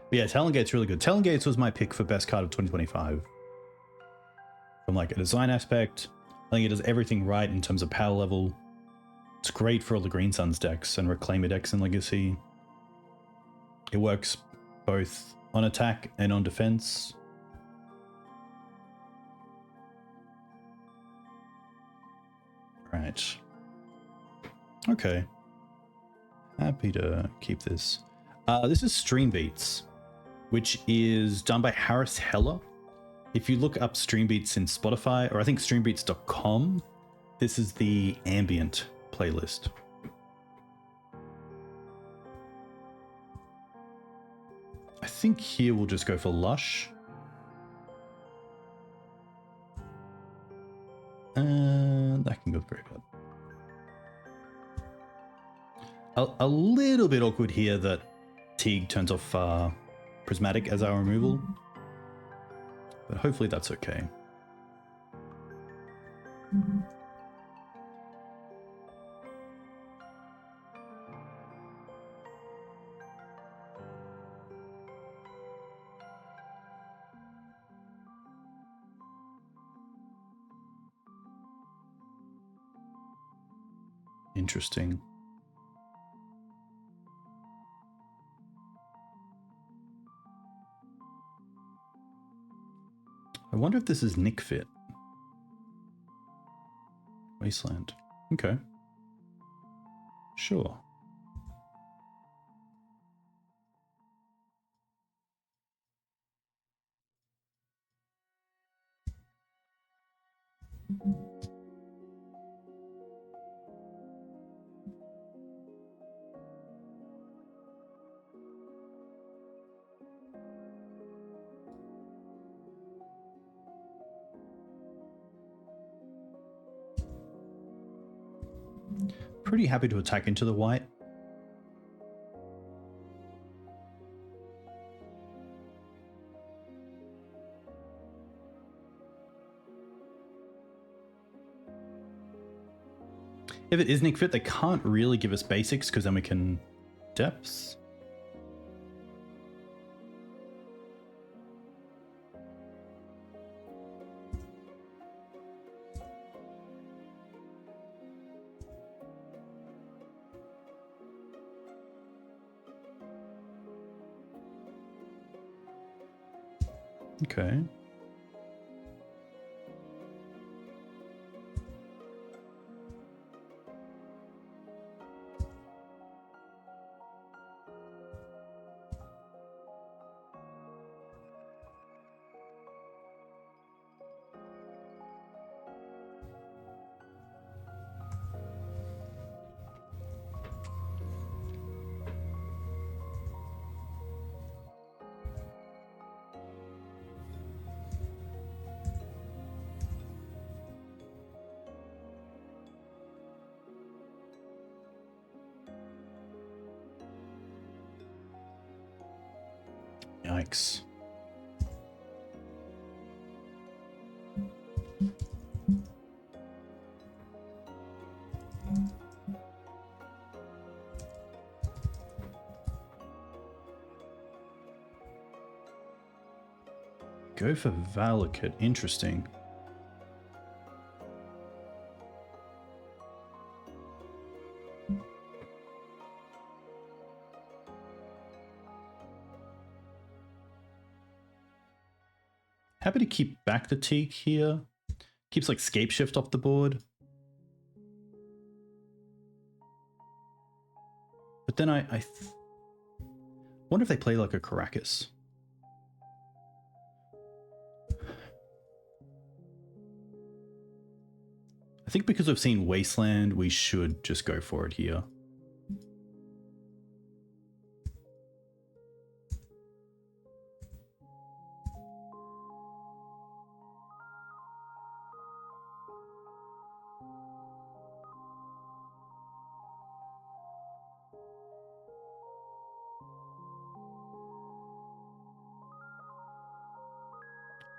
But yeah, Talon Gate's really good. Talon Gates was my pick for best card of 2025. From like a design aspect, I think it does everything right in terms of power level. It's great for all the Green Suns decks and Reclaimer decks and Legacy. It works both on attack and on defense. Right. Okay. Happy to keep this. This is Stream Beats, which is done by Harris Heller. If you look up Stream Beats in Spotify, or I think streambeats.com, this is the ambient playlist. I think here we'll just go for Lush. And that can go very good. A little bit awkward here that Teeg turns off Prismatic as our removal, but hopefully that's okay. Interesting. I wonder if this is NicFit. Wasteland. Okay. Sure. Pretty happy to attack into the white. If it is NicFit, they can't really give us basics because then we can depths. Okay. Yikes. Go for Valakut. Interesting. Happy to keep back the Teeg here. Keeps like Scape Shift off the board. But then I wonder if they play like a Karakas. I think because we've seen Wasteland, we should just go for it here.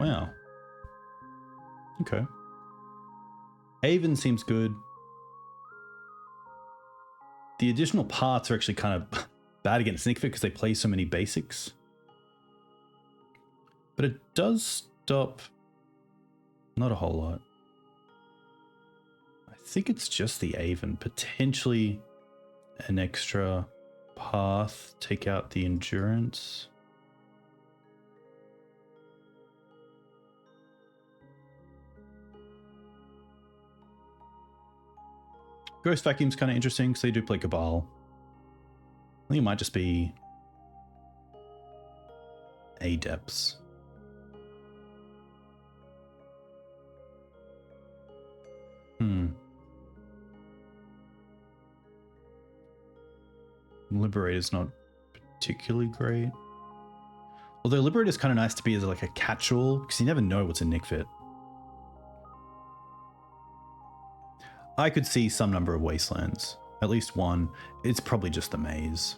Wow. Okay. Haven seems good. The additional parts are actually kind of bad against NicFit because they play so many basics. But it does stop not a whole lot. I think it's just the Haven. Potentially an extra path. Take out the endurance. Ghost Vacuum's kind of interesting because they do play Cabal. I think it might just be Adepts. Liberator's not particularly great. Although Liberator's kind of nice to be as like a catch-all because you never know what's in NicFit. I could see some number of Wastelands. At least one. It's probably just the Maze.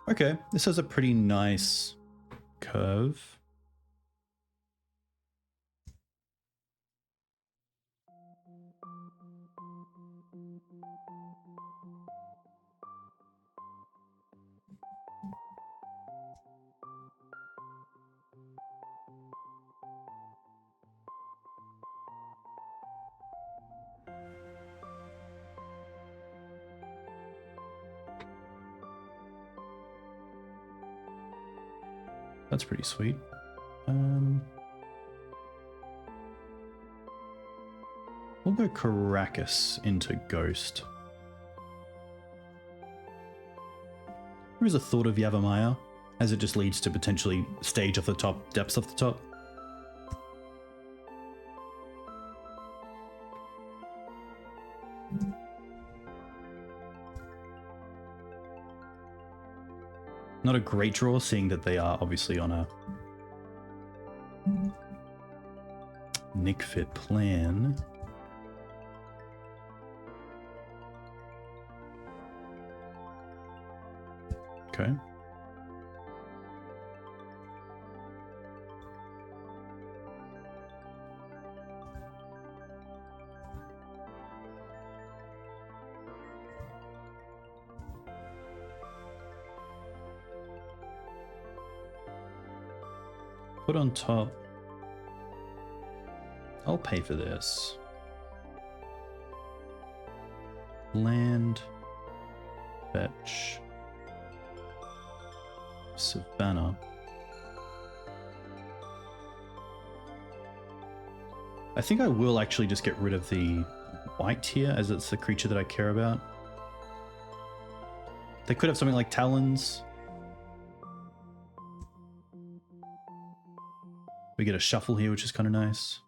Okay, this has a pretty nice curve. That's pretty sweet. We'll go Karakas into Ghost. There is a thought of Yavimaya, as it just leads to potentially stage off the top, depths off the top. Not a great draw, seeing that they are obviously on a NicFit plan. Okay. Put on top. I'll pay for this. Land. Fetch. Savannah. I think I will actually just get rid of the white here, as it's the creature that I care about. They could have something like Talons. We get a shuffle here, which is kind of nice.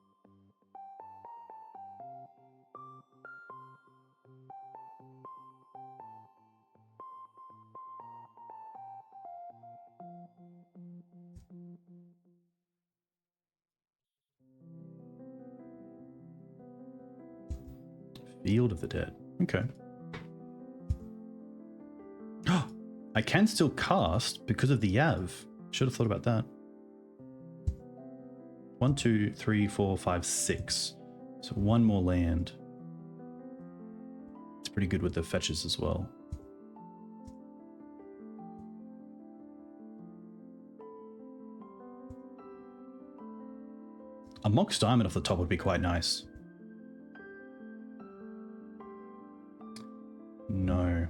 Field of the Dead. Okay. I can still cast because of the Yav. Should have thought about that. 1, 2, 3, 4, 5, 6. So one more land. It's pretty good with the fetches as well. A Mox Diamond off the top would be quite nice. No.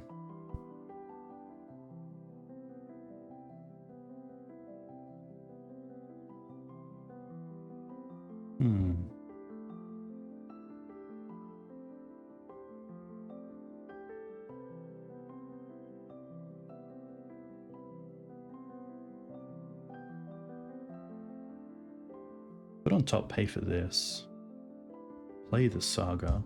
Put on top, pay for this. Play the Saga.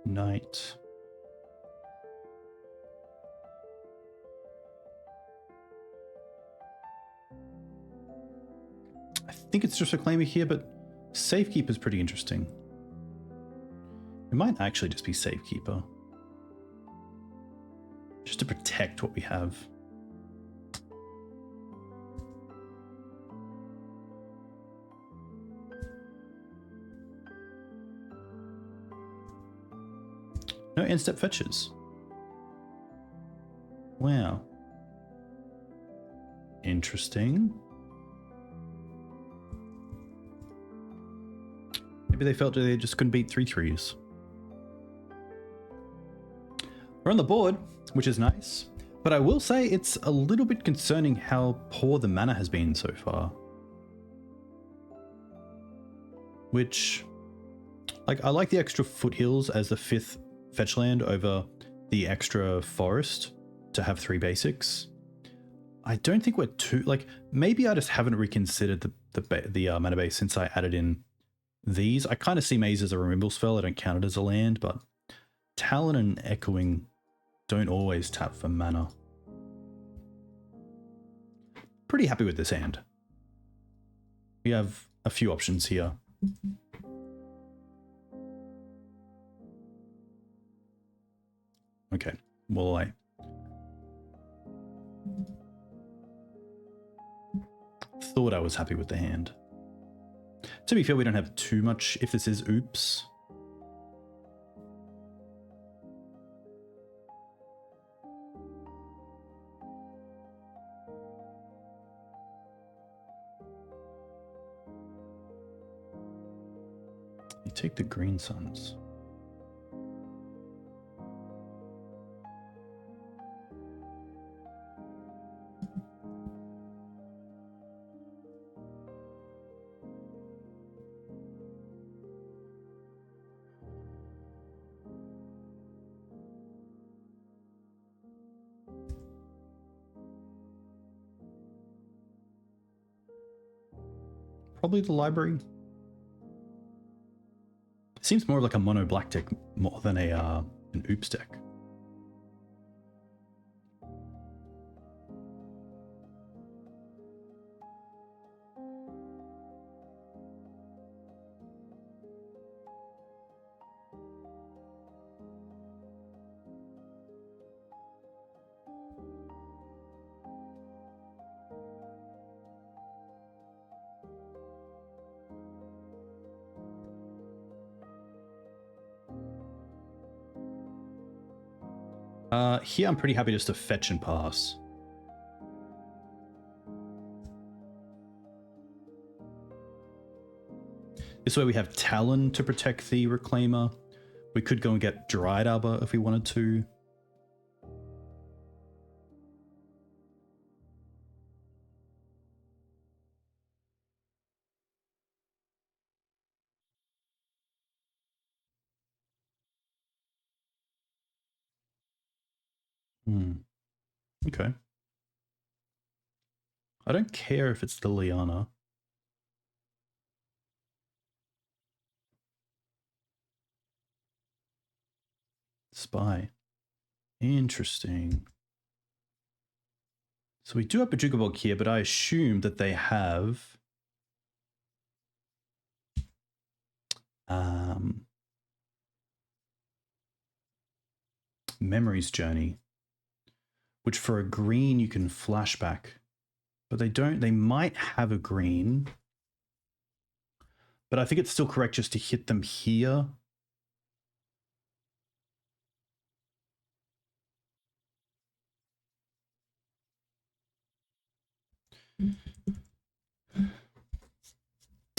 Knight. I think it's just Reclaimer here, but Safekeeper is pretty interesting. It might actually just be Safekeeper. Just to protect what we have. No end-step fetches. Wow. Interesting. Maybe they felt they just couldn't beat 3/3s. We're on the board, which is nice. But I will say it's a little bit concerning how poor the mana has been so far. Which, like, I like the extra foothills as the 5th fetch land over the extra forest to have 3 basics. I don't think we're too, like, maybe I just haven't reconsidered the mana base since I added in these. I kind of see Maze as a removal spell. I don't count it as a land, but Talon and Echoing don't always tap for mana. Pretty happy with this hand. We have a few options here. Okay, well, I thought I was happy with the hand. To be fair, we don't have too much if this is oops. You take the Green Suns. Probably the library. Seems more like a mono black deck more than a an oops deck. Here I'm pretty happy just to fetch and pass. This way we have Talon to protect the Reclaimer. We could go and get Dryad Arbor if we wanted to. Okay. I don't care if it's the Liana. Spy. Interesting. So we do have Bojuka Bog here, but I assume that they have Memories Journey, which for a green you can flashback, but they don't. They might have a green, but I think it's still correct just to hit them here.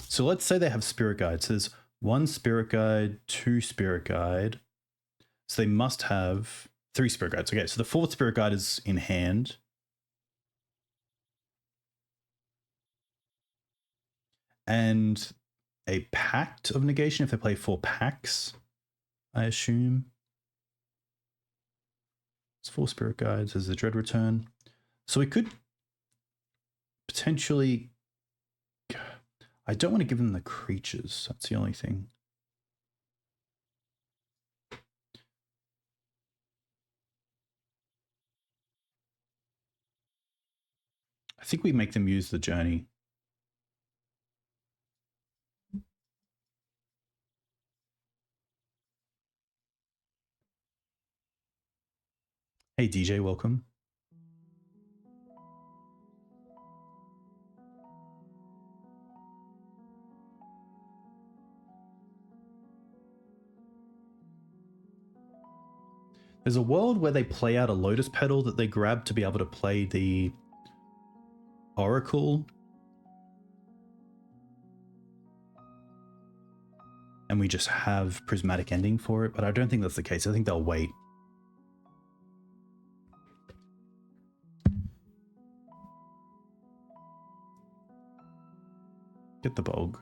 So let's say they have Spirit Guide. So there's 1 Spirit Guide, 2 Spirit Guide. So they must have 3 Spirit Guides. Okay, so the 4th Spirit Guide is in hand. And a Pact of Negation if they play 4 packs, I assume. It's 4 Spirit Guides. There's the Dread Return. So we could potentially... I don't want to give them the creatures. That's the only thing. I think we make them use the journey. Hey DJ, welcome. There's a world where they play out a Lotus Petal that they grab to be able to play the Oracle. And we just have Prismatic Ending for it, but I don't think that's the case. I think they'll wait. Get the Bog.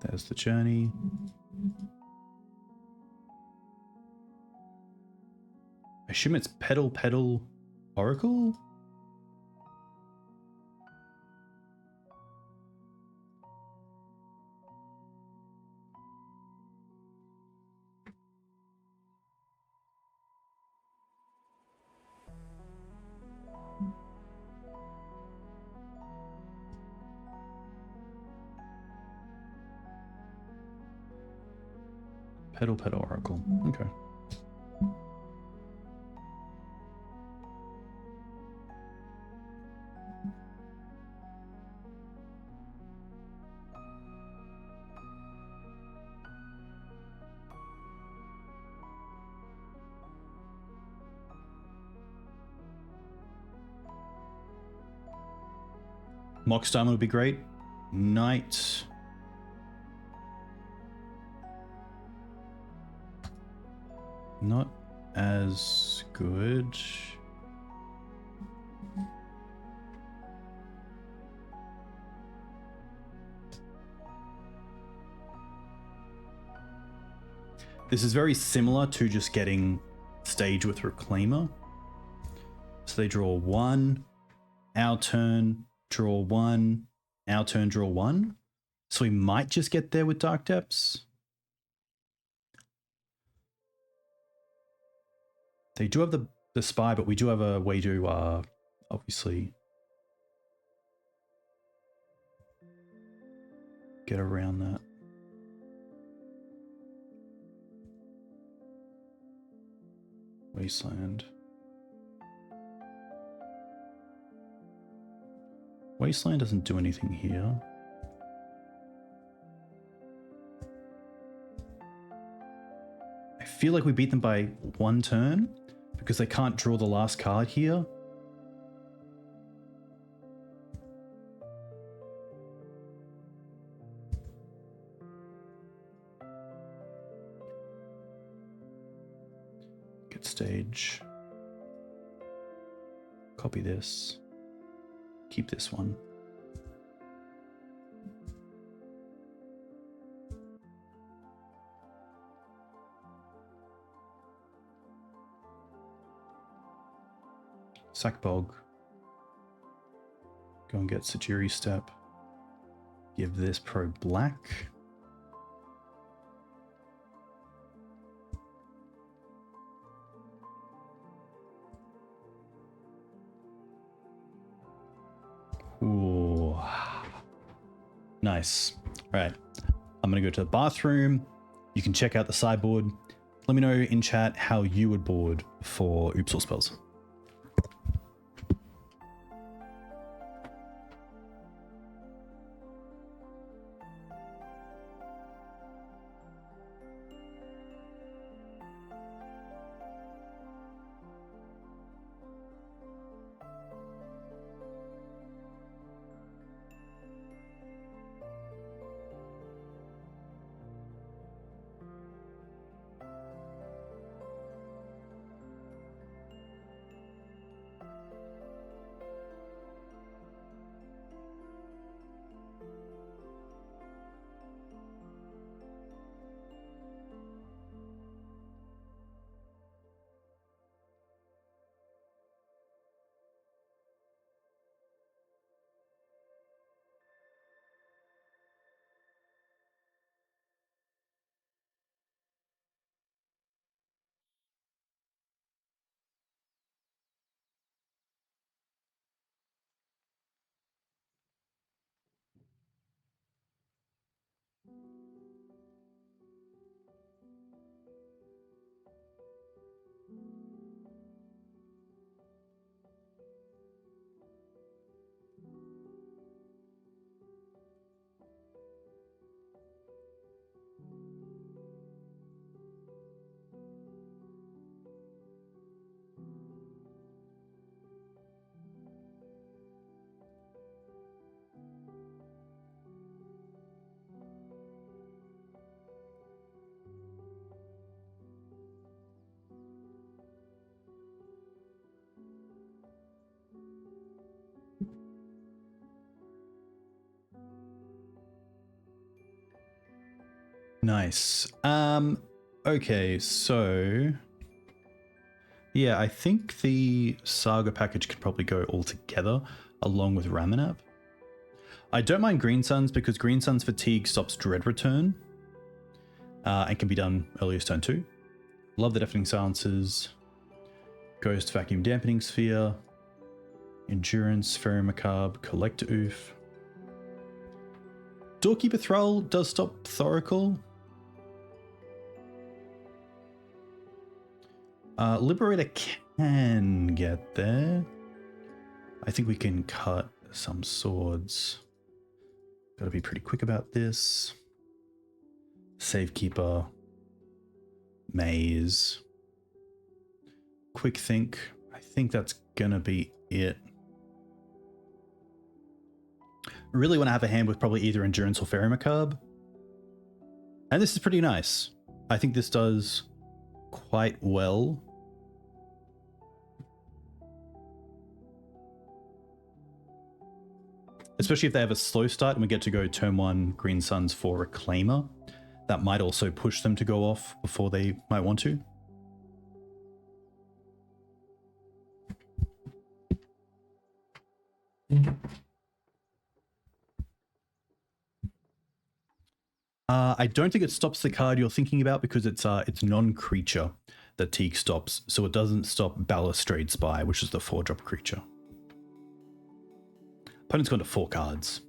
There's the journey. I assume it's Petal Petal Oracle? Petal Petal Oracle. Okay. Mox Diamond would be great. Knight. Not as good. This is very similar to just getting Stage with Reclaimer. So they draw 1, our turn, draw 1, our turn, draw 1. So we might just get there with Dark Depths. They do have the spy, but we do have a way to obviously get around that. Wasteland. Wasteland doesn't do anything here. I feel like we beat them by 1 turn because they can't draw the last card here. Get stage. Copy this. Keep this one. Sack Bog. Go and get Sejiri Steppe. Give this pro black. Ooh. Nice. All right. I'm going to go to the bathroom. You can check out the sideboard. Let me know in chat how you would board for Oops All Spells. Nice. Okay, so yeah, I think the Saga package could probably go all together along with Ramunap. I don't mind Green Suns because Green Suns Fatigue stops Dread Return and can be done earliest turn 2. Love the Deafening Silences. Ghost Vacuum Dampening Sphere. Endurance, Fairy Macabre, Collector Oof. Doorkeeper Thrall does stop Thoracle. Liberator can get there. I think we can cut some swords. Gotta be pretty quick about this. Safekeeper. Maze. Quick think. I think that's gonna be it. Really want to have a hand with probably either Endurance or Fairy Macabre. And this is pretty nice. I think this does quite well. Especially if they have a slow start and we get to go turn 1 Green Suns for Reclaimer. That might also push them to go off before they might want to. I don't think it stops the card you're thinking about because it's non-creature that Teeg stops, so it doesn't stop Balustrade Spy, which is the 4-drop creature. Opponent's gone to 4 cards.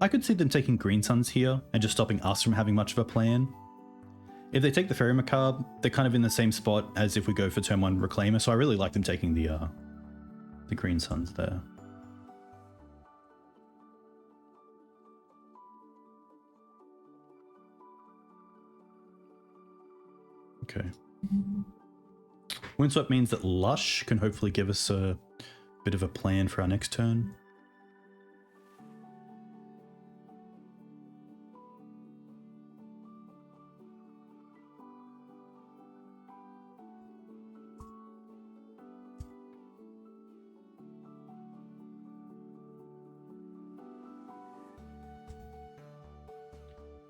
I could see them taking Green Suns here and just stopping us from having much of a plan. If they take the Fairy Macabre, they're kind of in the same spot as if we go for turn 1 Reclaimer, so I really like them taking the Green Suns there. Okay. Windswept means that Lush can hopefully give us a bit of a plan for our next turn.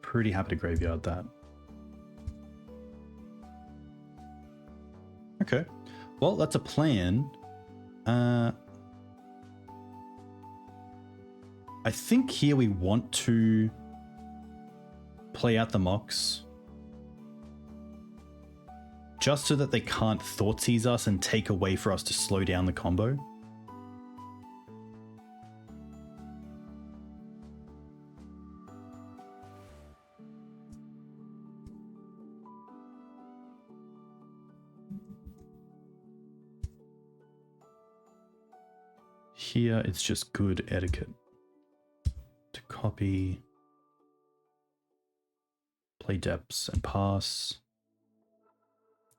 Pretty happy to graveyard that. Okay, well, that's a plan. I think here we want to play out the Mox just so that they can't Thoughtseize us and take a way for us to slow down the combo. Here, it's just good etiquette to copy, play depths, and pass.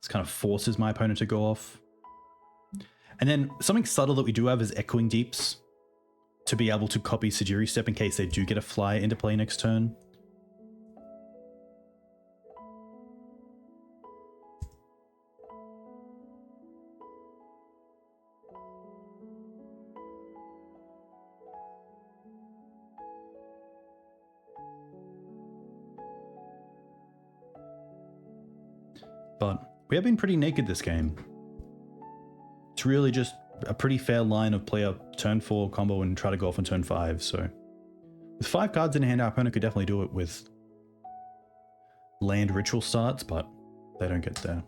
This kind of forces my opponent to go off. And then something subtle that we do have is Echoing Deeps to be able to copy Sejiri Steppe in case they do get a fly into play next turn. But we have been pretty naked this game. It's really just a pretty fair line of play a turn 4 combo and try to go off on turn 5. So with 5 cards in hand, our opponent could definitely do it with land ritual starts, but they don't get there.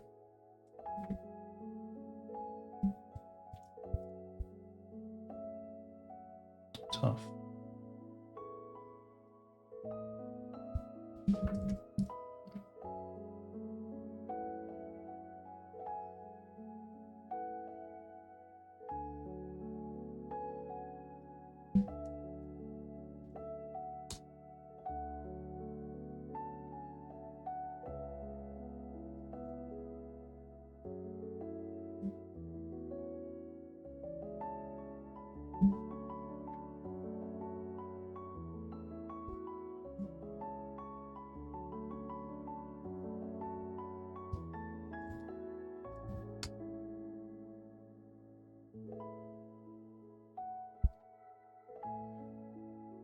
Tough.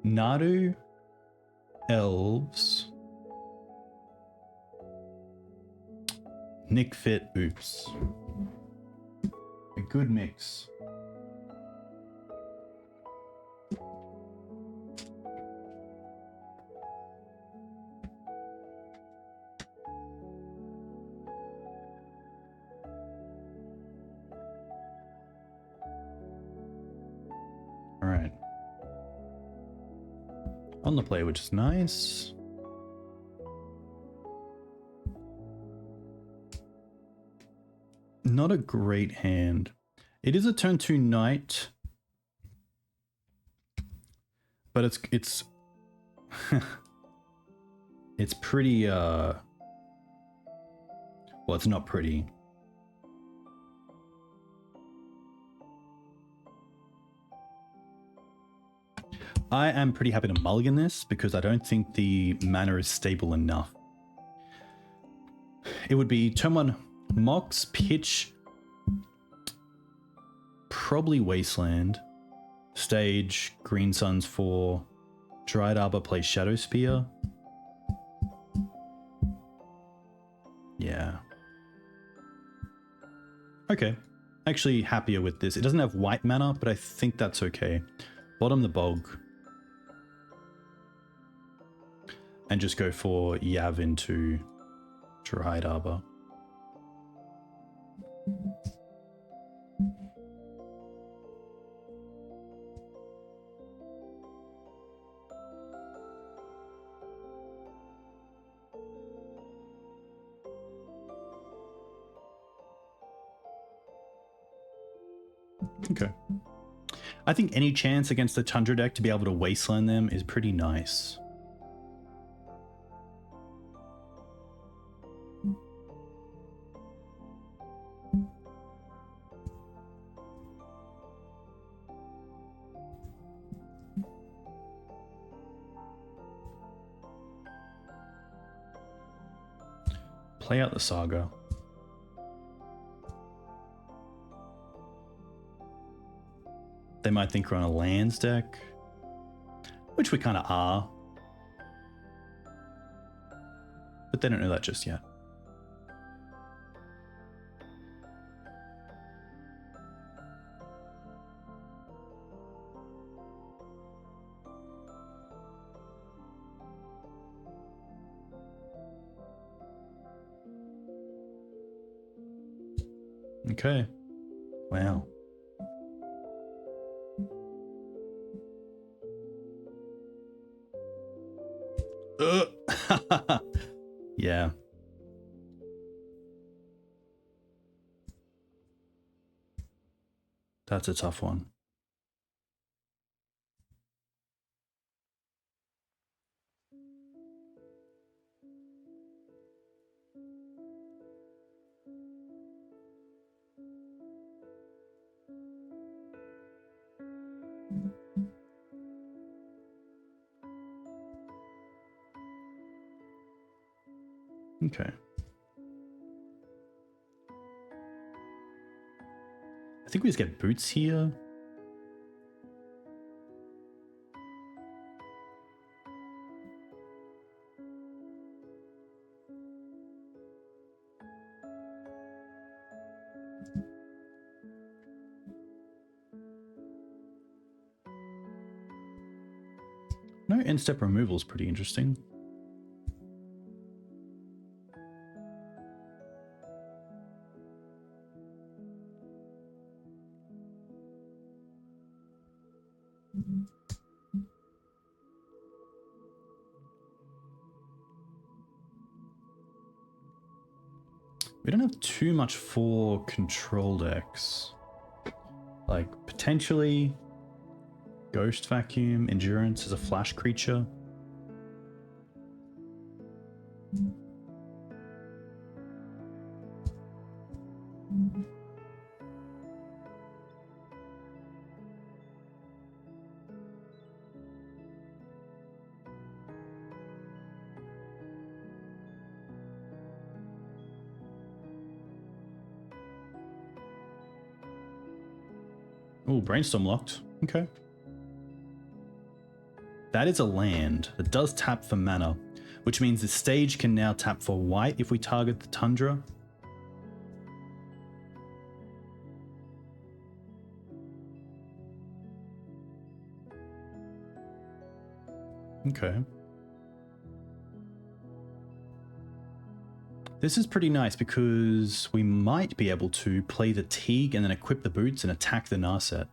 Nadu, Elves, NicFit, oops. A good mix. All right. On the play, which is nice. Not a great hand. It is a turn 2 knight, but it's it's pretty well, it's not pretty. I am pretty happy to mulligan this because I don't think the mana is stable enough. It would be turn 1 Mox, pitch, probably Wasteland, stage Green Suns for Dryad Arbor, play Shadow Spear. Yeah. Okay. Actually happier with this. It doesn't have white mana, but I think that's okay. Bottom the Bog. And just go for Yav into Dryad Arbor. Okay. I think any chance against the Tundra deck to be able to Wasteland them is pretty nice. Play out the Saga. They might think we're on a lands deck, which we kind of are. But they don't know that just yet. Okay. Wow. Yeah. That's a tough one. Okay. I think we just get Boots here. No end step removal is pretty interesting. We don't have too much for control decks. Like, potentially Ghost Vacuum, Endurance as a flash creature. Oh, Brainstorm locked. Okay. That is a land that does tap for mana, which means the stage can now tap for white if we target the Tundra. Okay. This is pretty nice because we might be able to play the Teeg and then equip the Boots and attack the Narset.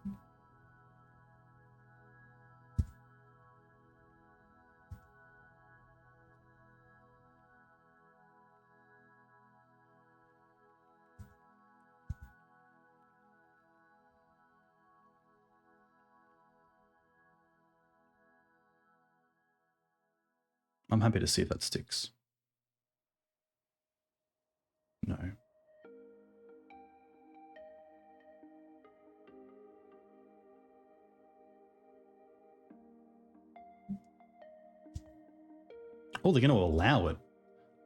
I'm happy to see if that sticks. No. Oh, they're going to allow it.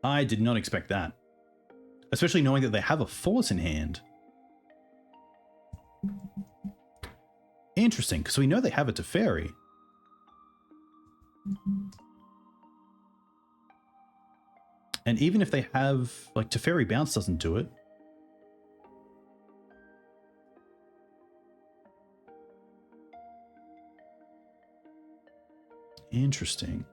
I did not expect that. Especially knowing that they have a force in hand. Interesting, because we know they have a Teferi. And even if they have, like, Teferi Bounce doesn't do it. Interesting.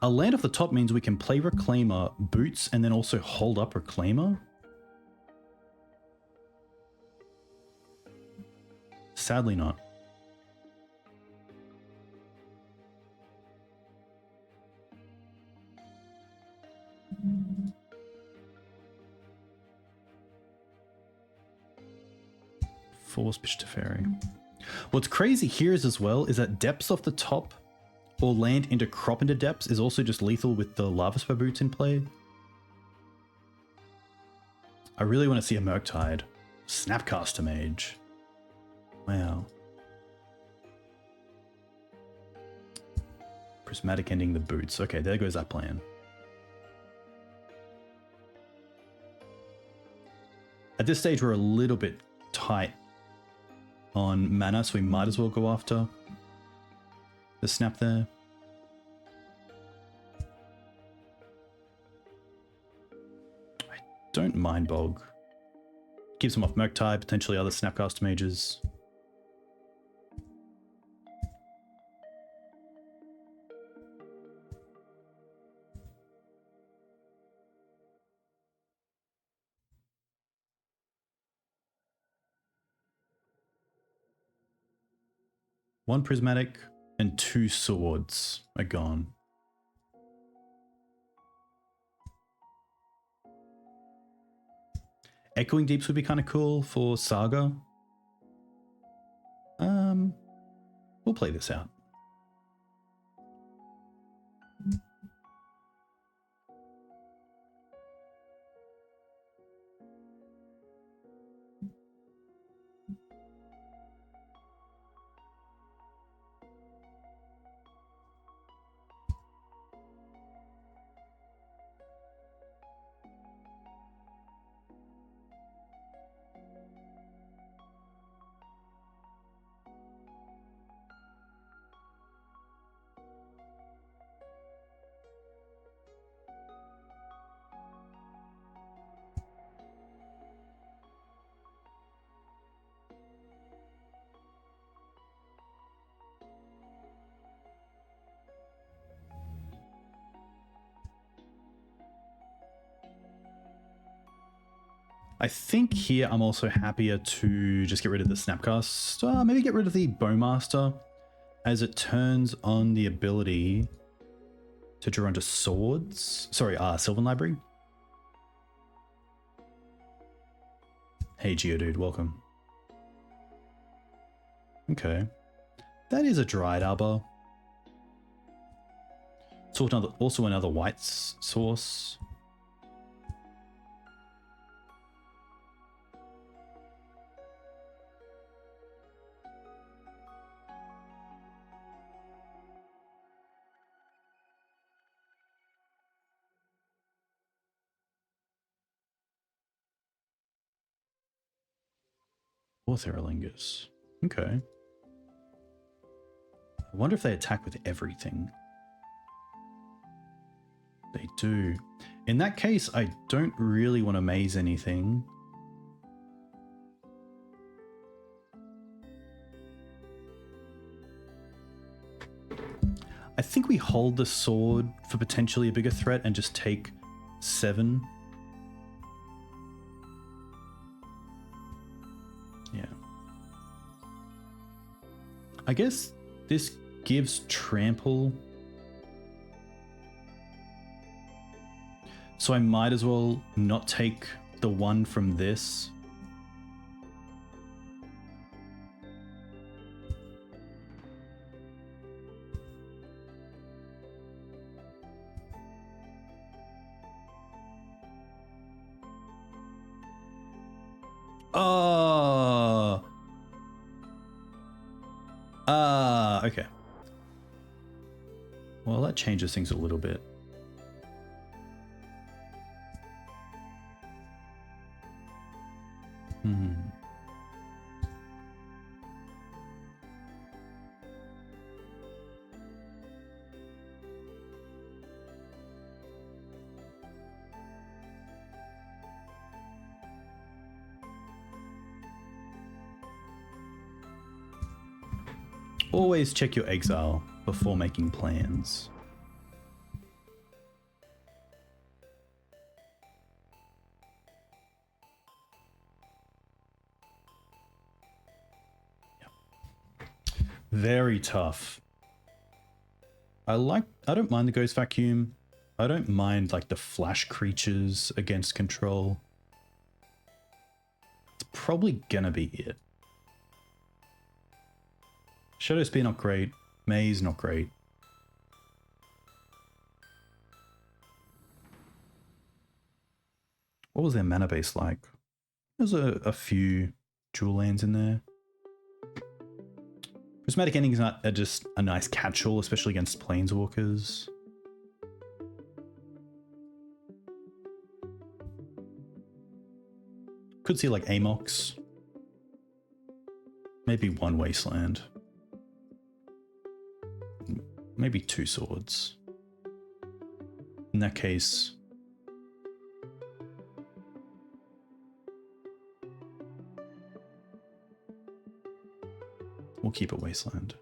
A land off the top means we can play Reclaimer, Boots, and then also hold up Reclaimer? Sadly not. Force Pitch Teferi. What's crazy here is as well is that depths off the top or land into crop into depths is also just lethal with the Lavaspur Boots in play. I really want to see a Murktide. Snapcaster Mage. Wow. Prismatic ending the boots. Okay, there goes that plan. At this stage, we're a little bit tight on mana, so we might as well go after the snap there. I don't mind Bog. Keeps him off Murktide, potentially other Snapcaster Mages. One Prismatic and two Swords are gone. Echoing Deeps would be kind of cool for Saga. We'll play this out. I think here I'm also happier to just get rid of the Snapcast. Maybe get rid of the Bowmaster, as it turns on the ability to draw into swords. Sorry, Sylvan Library. Hey Geodude, welcome. Okay. That is a Dryad Arbor. It's also another white source. Or Theralingus. Okay. I wonder if they attack with everything. They do. In that case, I don't really want to maze anything. I think we hold the sword for potentially a bigger threat and just take 7. Yeah. I guess this gives trample. So I might as well not take the one from this. Oh. Okay. changes things a little bit. Always check your exile before making plans. Yep. Very tough. I don't mind the Ghost Vacuum. I don't mind like the flash creatures against control. It's probably gonna be it. Shadow Spear not great. Maze not great. What was their mana base like? There's a few jewel lands in there. Prismatic Ending is not just a nice catch-all, especially against planeswalkers. Could see like Amox. Maybe one Wasteland. Maybe two swords. In that case, we'll keep it Wasteland.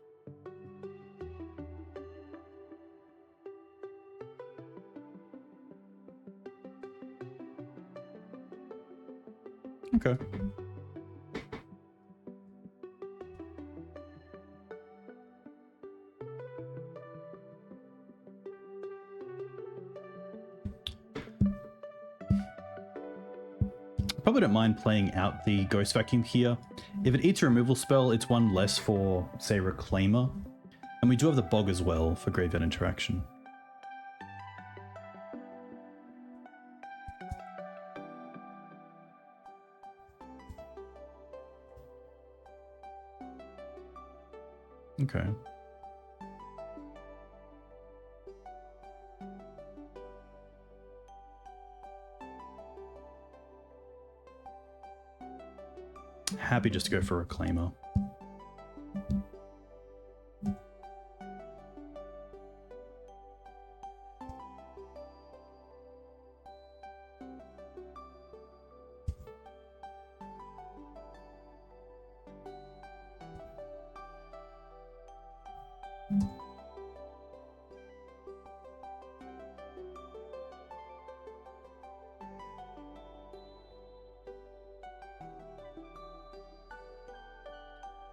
Okay. Probably don't mind playing out the Ghost Vacuum here. If it eats a removal spell, it's one less for, say, Reclaimer. And we do have the Bog as well for Graveyard Interaction. Okay. Happy just to go for Reclaimer.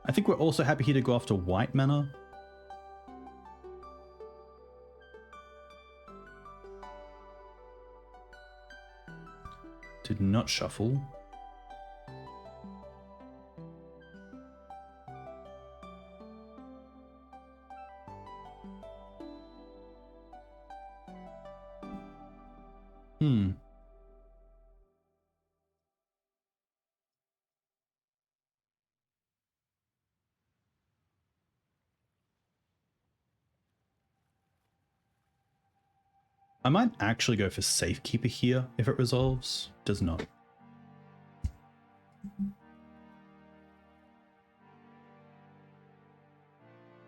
I think we're also happy here to go after white mana. Did not shuffle. I might actually go for Safekeeper here if it resolves. Does not.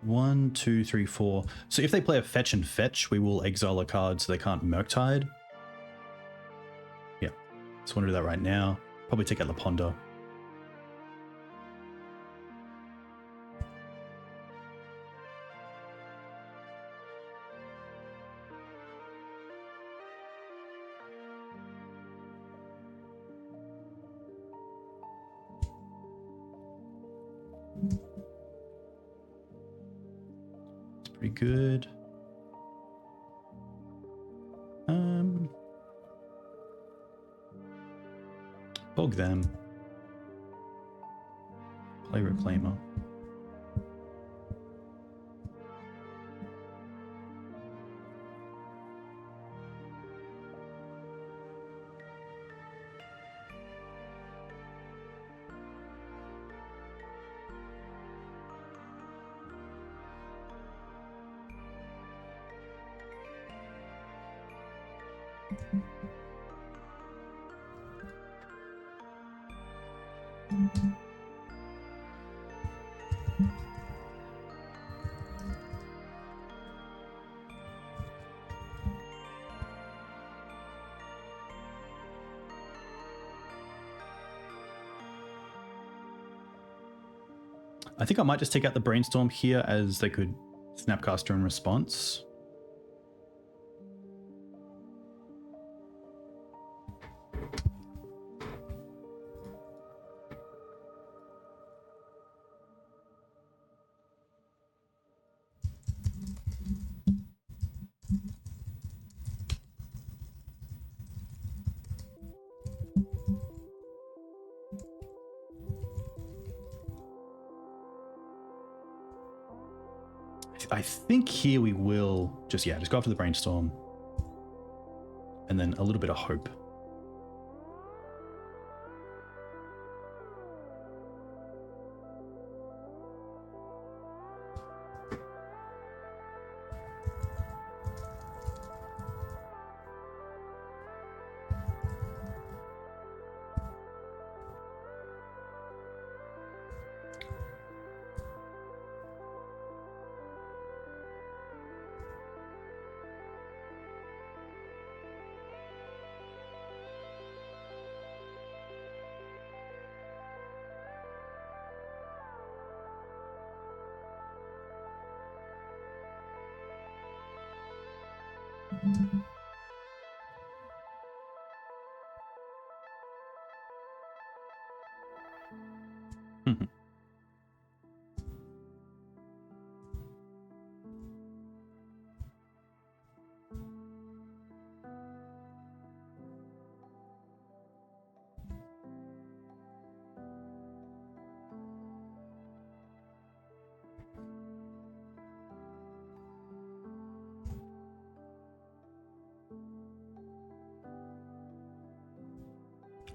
One, two, three, four. So if they play a fetch and fetch, we will exile a card so they can't Murktide. Yeah, just want to do that right now. Probably take out the Ponder. Pretty good. Bog them. Play Reclaimer. I think I might just take out the Brainstorm here as they could Snapcaster in response. I think here we will just go after the Brainstorm. And then a little bit of hope.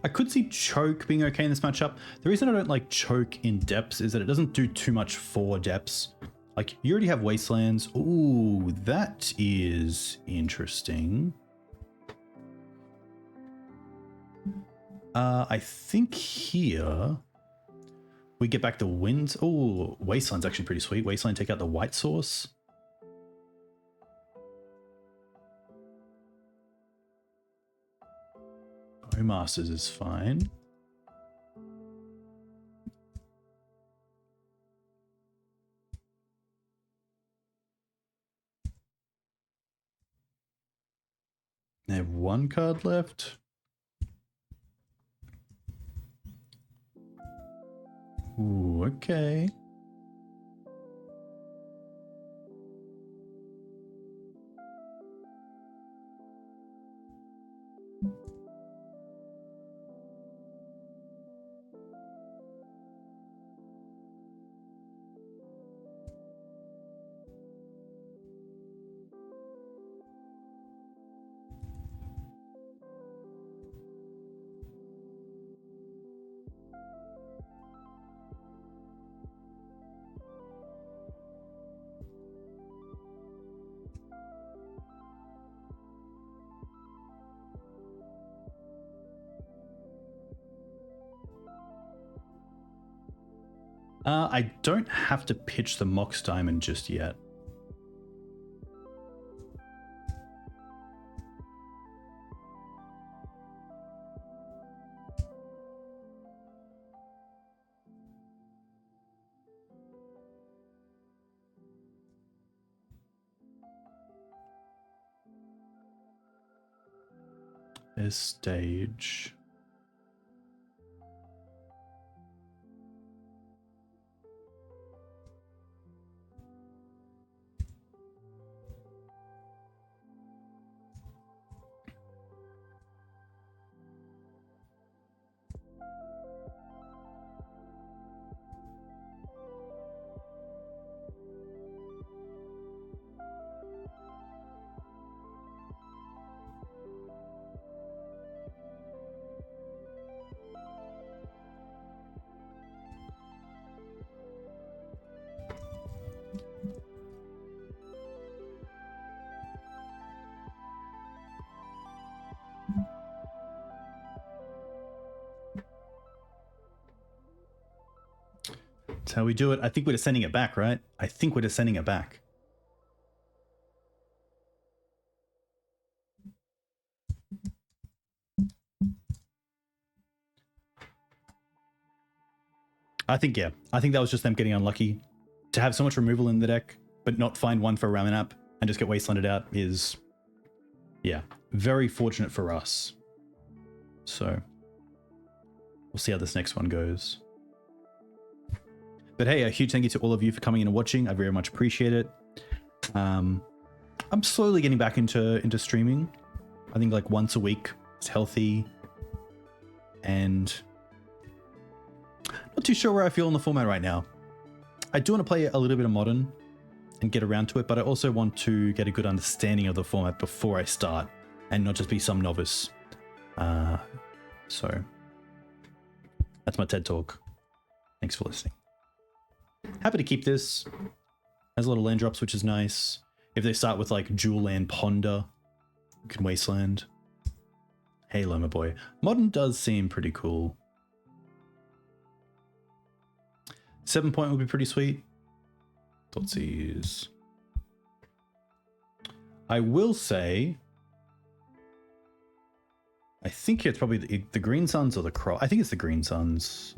I could see Choke being okay in this matchup. The reason I don't like Choke in depths is that it doesn't do too much for depths. Like, you already have Wastelands. Ooh, that is interesting. I think here we get back the Winds. Oh, Wasteland's actually pretty sweet. Wasteland, take out the White Source. Masters is fine. They have one card left. Ooh, okay. I don't have to pitch the Mox Diamond just yet. This stage. That's how we do it. I think we're just sending it back, right? I think we're just sending it back. I think, yeah. I think that was just them getting unlucky. To have so much removal in the deck, but not find one for Ramunap and just get Wastelanded out is, yeah, very fortunate for us. So, we'll see how this next one goes. But hey, a huge thank you to all of you for coming in and watching. I very much appreciate it. I'm slowly getting back into streaming. I think like once a week is healthy. And not too sure where I feel in the format right now. I do want to play a little bit of Modern and get around to it, but I also want to get a good understanding of the format before I start and not just be some novice. So that's my TED Talk. Thanks for listening. Happy to keep this. Has a lot of land drops, which is nice. If they start with like dual land Ponder, you can Wasteland. Hey, Loma boy. Modern does seem pretty cool. 7-point would be pretty sweet. Thoughtseize. I will say, I think it's probably the Green Suns or the Crop. I think it's the Green Suns.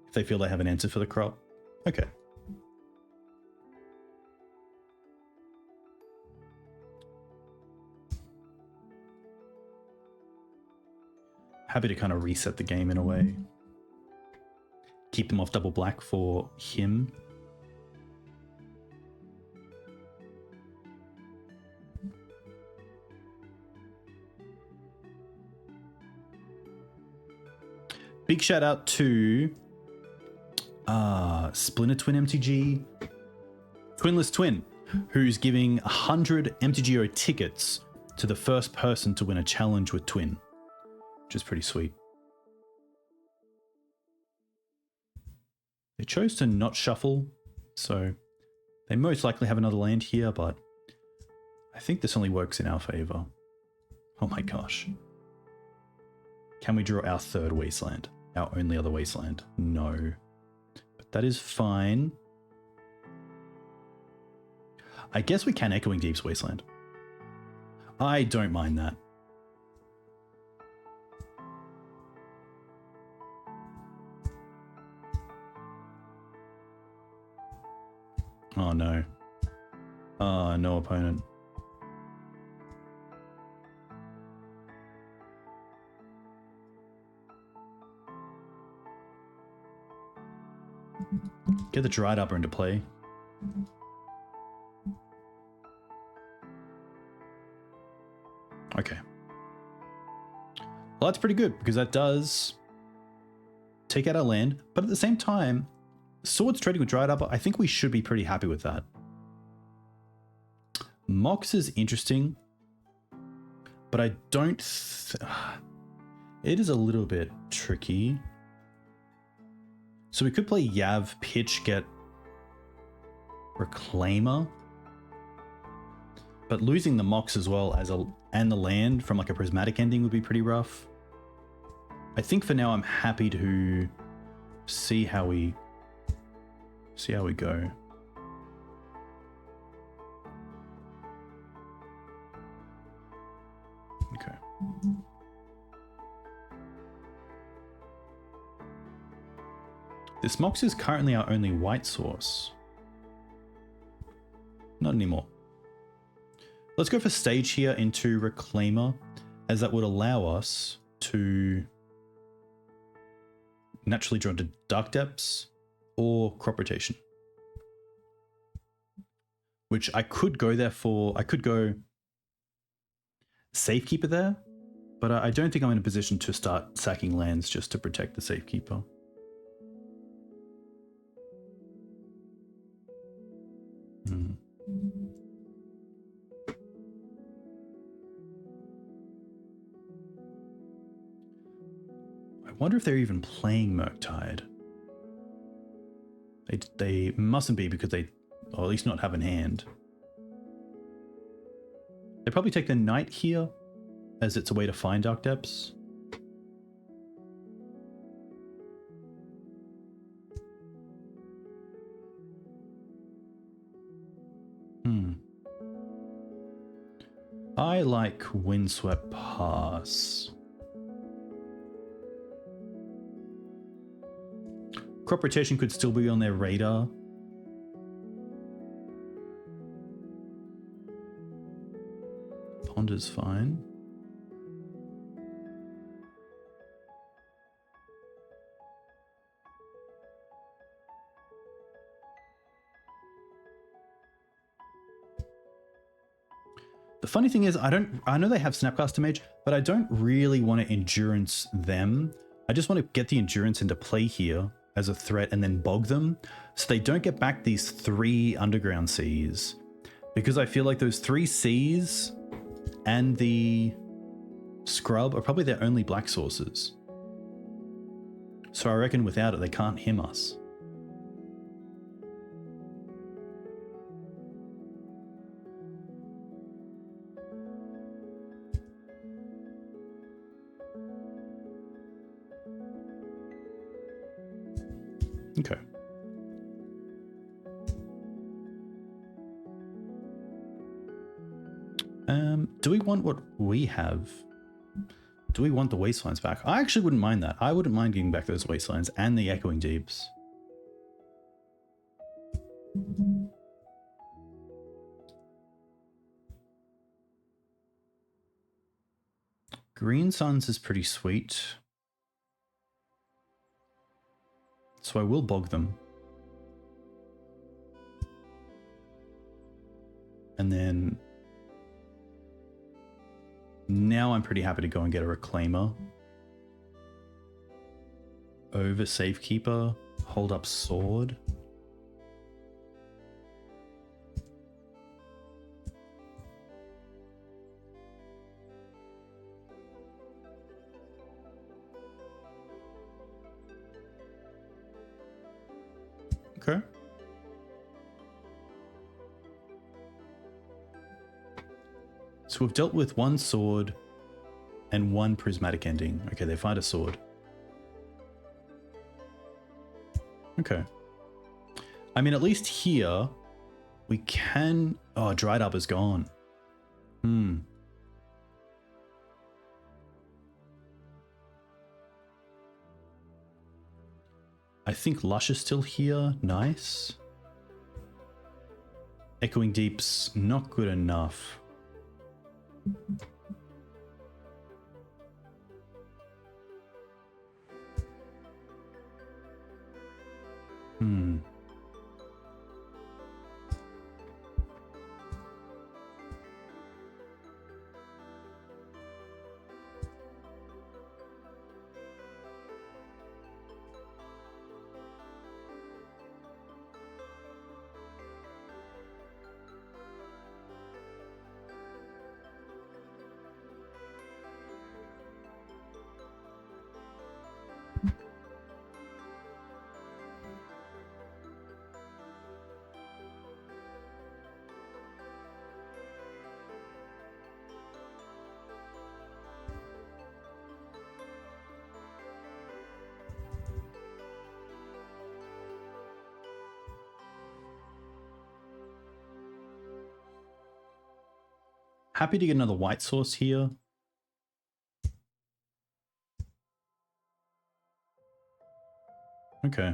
If they feel they have an answer for the Crop. Okay. Happy to kind of reset the game in a way. Keep them off double black for him. Big shout out to Splinter Twin MTG, Twinless Twin, who's giving 100 MTGO tickets to the first person to win a challenge with Twin, which is pretty sweet. They chose to not shuffle, so they most likely have another land here, but I think this only works in our favor. Oh my gosh. Can we draw our third Wasteland? Our only other Wasteland? No. But that is fine. I guess we can Echoing Deep's Wasteland. I don't mind that. Oh no. No opponent. Get the Dryad Arbor into play. Okay. Well, that's pretty good because that does take out our land, but at the same time, Swords trading with Dryad Arbor, I think we should be pretty happy with that. Mox is interesting, but I don't... It is a little bit tricky. So we could play Yav, pitch, get Reclaimer. But losing the Mox as well as and the land from like a prismatic ending would be pretty rough. I think for now I'm happy to see how we go. Okay. This Mox is currently our only white source. Not anymore. Let's go for stage here into Reclaimer, as that would allow us to naturally draw into Dark Depths or Crop Rotation. Which I could go there for, I could go Safekeeper there, but I don't think I'm in a position to start sacking lands just to protect the Safekeeper. I wonder if they're even playing Murktide. They mustn't be because they, or at least not have in hand. They probably take the Knight here as it's a way to find Dark Depths. I like Windswept Pass. Crop rotation could still be on their radar. Pond is fine. The funny thing is, I know they have Snapcaster Mage, but I don't really want to endurance them. I just want to get the endurance into play here as a threat and then bog them so they don't get back these 3 underground seas. Because I feel like those 3 seas and the scrub are probably their only black sources. So I reckon without it, they can't him us. Okay. Do we want what we have? Do we want the Wastelands back? I actually wouldn't mind that. I wouldn't mind getting back those Wastelands and the Echoing Deeps. Green Suns is pretty sweet. So I will bog them. And then now I'm pretty happy to go and get a Reclaimer. Over Safekeeper, hold up Sword. Okay. So we've dealt with 1 sword and 1 prismatic ending. Okay, they find a sword. Okay. I mean, at least here we can... Oh, Dryad Arbor's gone. I think Lush is still here. Nice. Echoing Deep's not good enough. Happy to get another white source here. Okay.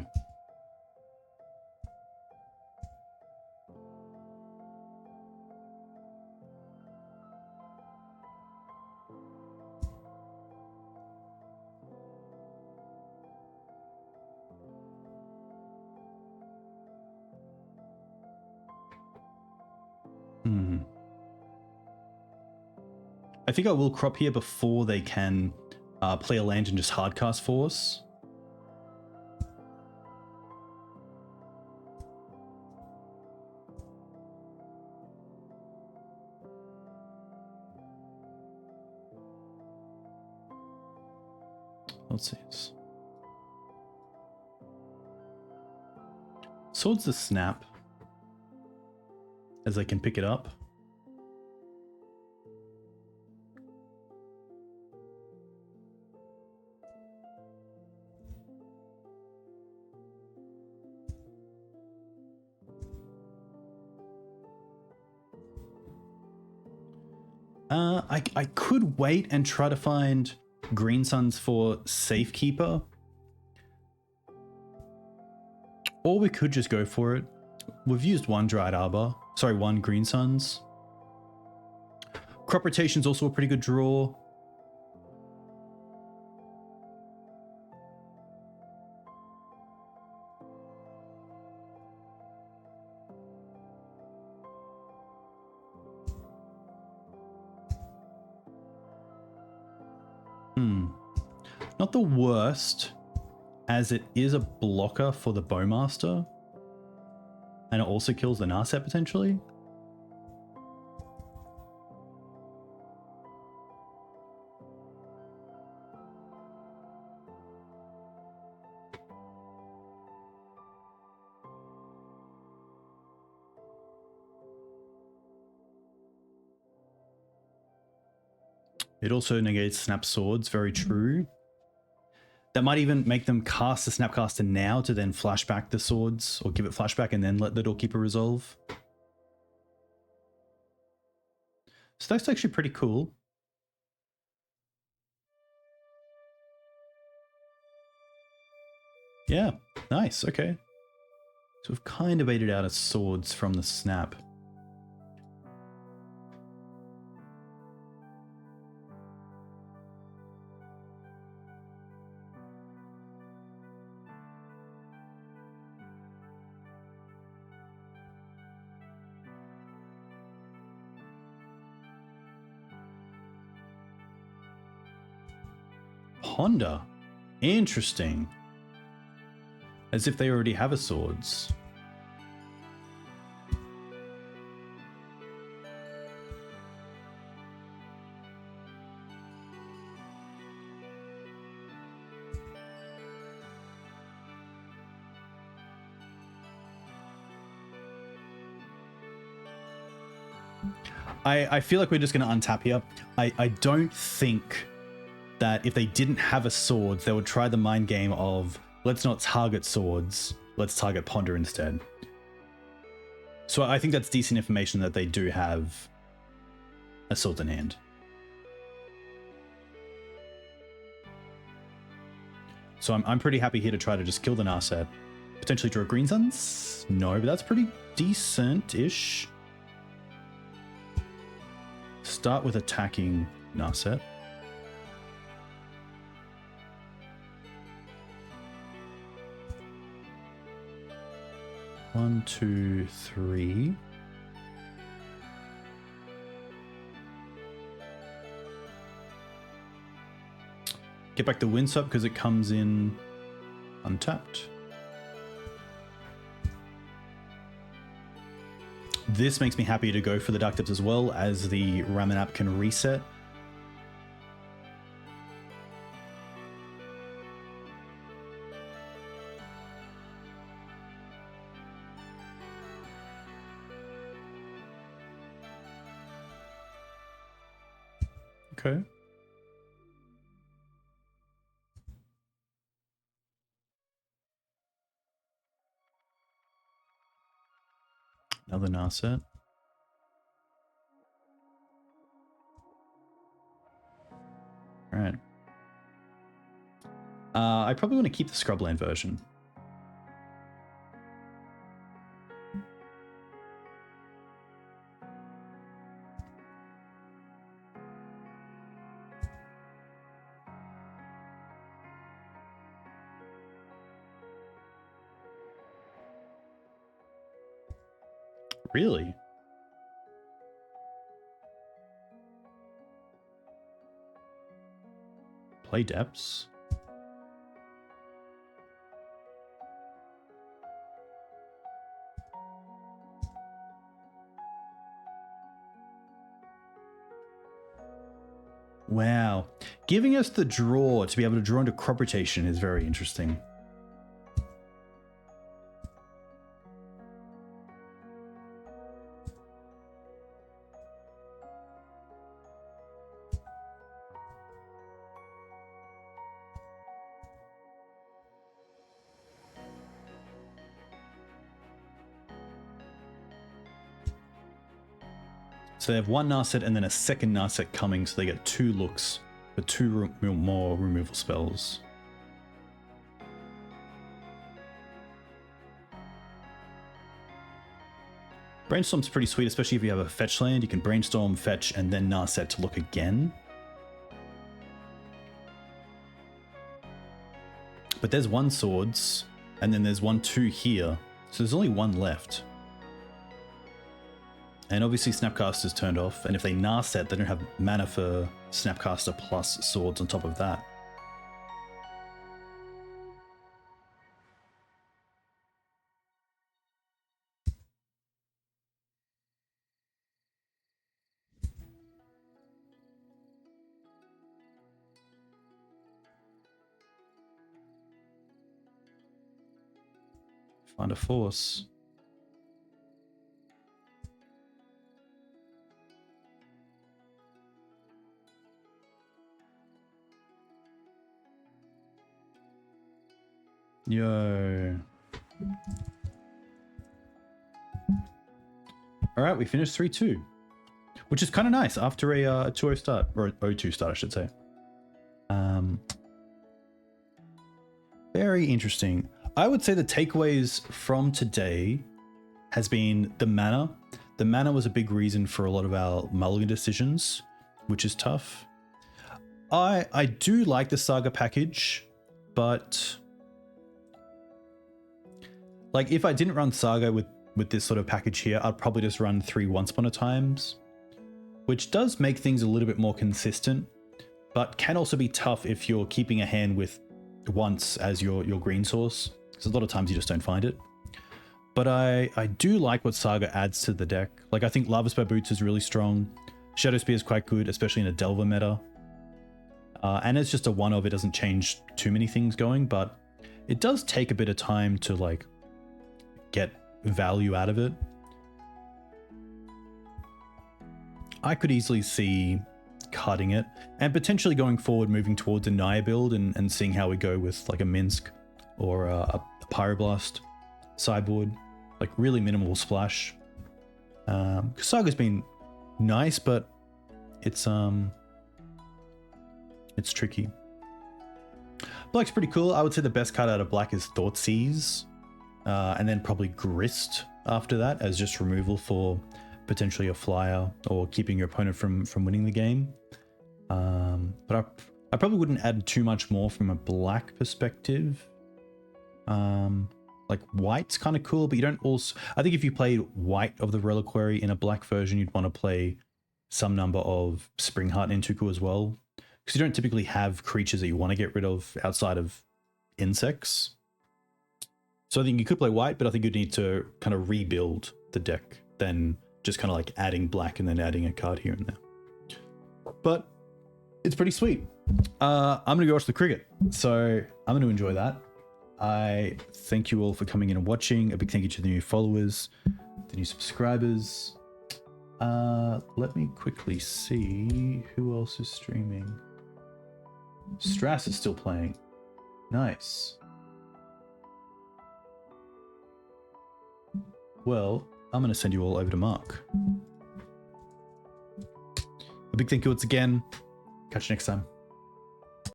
I think I will crop here before they can play a land and just hardcast Force. Let's see. Sword's the snap, as I can pick it up. I could wait and try to find Green Suns for Safekeeper. Or we could just go for it. We've used one Dryad Arbor. Sorry, one Green Suns. Crop Rotation's also a pretty good draw. Not the worst, as it is a blocker for the Bowmaster. And it also kills the Narset potentially. It also negates Snap Swords, very true. That might even make them cast the Snapcaster now to then flashback the swords, or give it flashback and then let the Doorkeeper resolve. So that's actually pretty cool. Yeah, nice, okay. So we've kind of baited out of swords from the snap. Honda. Interesting. As if they already have a swords. I feel like we're just going to untap here. I don't think that if they didn't have a sword, they would try the mind game of, let's not target swords, let's target Ponder instead. So I think that's decent information that they do have a sword in hand. So I'm pretty happy here to try to just kill the Narset. Potentially draw Green Suns? No, but that's pretty decent-ish. Start with attacking Narset. One, two, three. Get back the Windswept because it comes in untapped. This makes me happy to go for the Dark Depths as well, as the Ramunap can reset. Okay. Another Narset. All right. I probably want to keep the Scrubland version. Really? Play depths? Wow. Giving us the draw to be able to draw into crop rotation is very interesting. So they have one Narset and then a second Narset coming, so they get 2 looks for 2 more removal spells. Brainstorm's pretty sweet, especially if you have a fetch land. You can Brainstorm, fetch, and then Narset to look again. But there's 1 Swords, and then there's 1/2 here. So there's only 1 left. And obviously Snapcaster's turned off, and if they Narset, they don't have mana for Snapcaster plus Swords on top of that. Find a force. Yo. Alright, we finished 3-2. Which is kind of nice after a 2-0 start. Or a 0-2 start, I should say. Very interesting. I would say the takeaways from today has been the mana. The mana was a big reason for a lot of our mulligan decisions, which is tough. I do like the Saga package, but like if I didn't run Saga with this sort of package here, I'd probably just run 3 Once Upon a Times, which does make things a little bit more consistent, but can also be tough if you're keeping a hand with once as your green source, because a lot of times you just don't find it. But I do like what Saga adds to the deck. Like I think Lavaspur Boots is really strong. Shadow Spear is quite good, especially in a Delver meta. And it's just a one-of, it doesn't change too many things going, but it does take a bit of time to like get value out of it. I could easily see cutting it and potentially going forward moving towards a Naya build and seeing how we go with like a Minsk or a Pyroblast sideboard, like really minimal splash. Saga's been nice, but it's tricky. Black's pretty cool. I would say the best card out of black is Thoughtseize, and then probably Grist after that as just removal for potentially a flyer or keeping your opponent from winning the game. But I probably wouldn't add too much more from a black perspective. Like white's kind of cool, but you don't also... I think if you played white of the Reliquary in a black version, you'd want to play some number of Springheart and Intuku as well, because you don't typically have creatures that you want to get rid of outside of insects. So I think you could play white, but I think you'd need to kind of rebuild the deck, then just kind of like adding black and then adding a card here and there. But it's pretty sweet. I'm going to go watch the cricket, so I'm going to enjoy that. I thank you all for coming in and watching. A big thank you to the new followers, the new subscribers. Let me quickly see who else is streaming. Strass is still playing. Nice. Well, I'm going to send you all over to Mark. A big thank you once again. Catch you next time.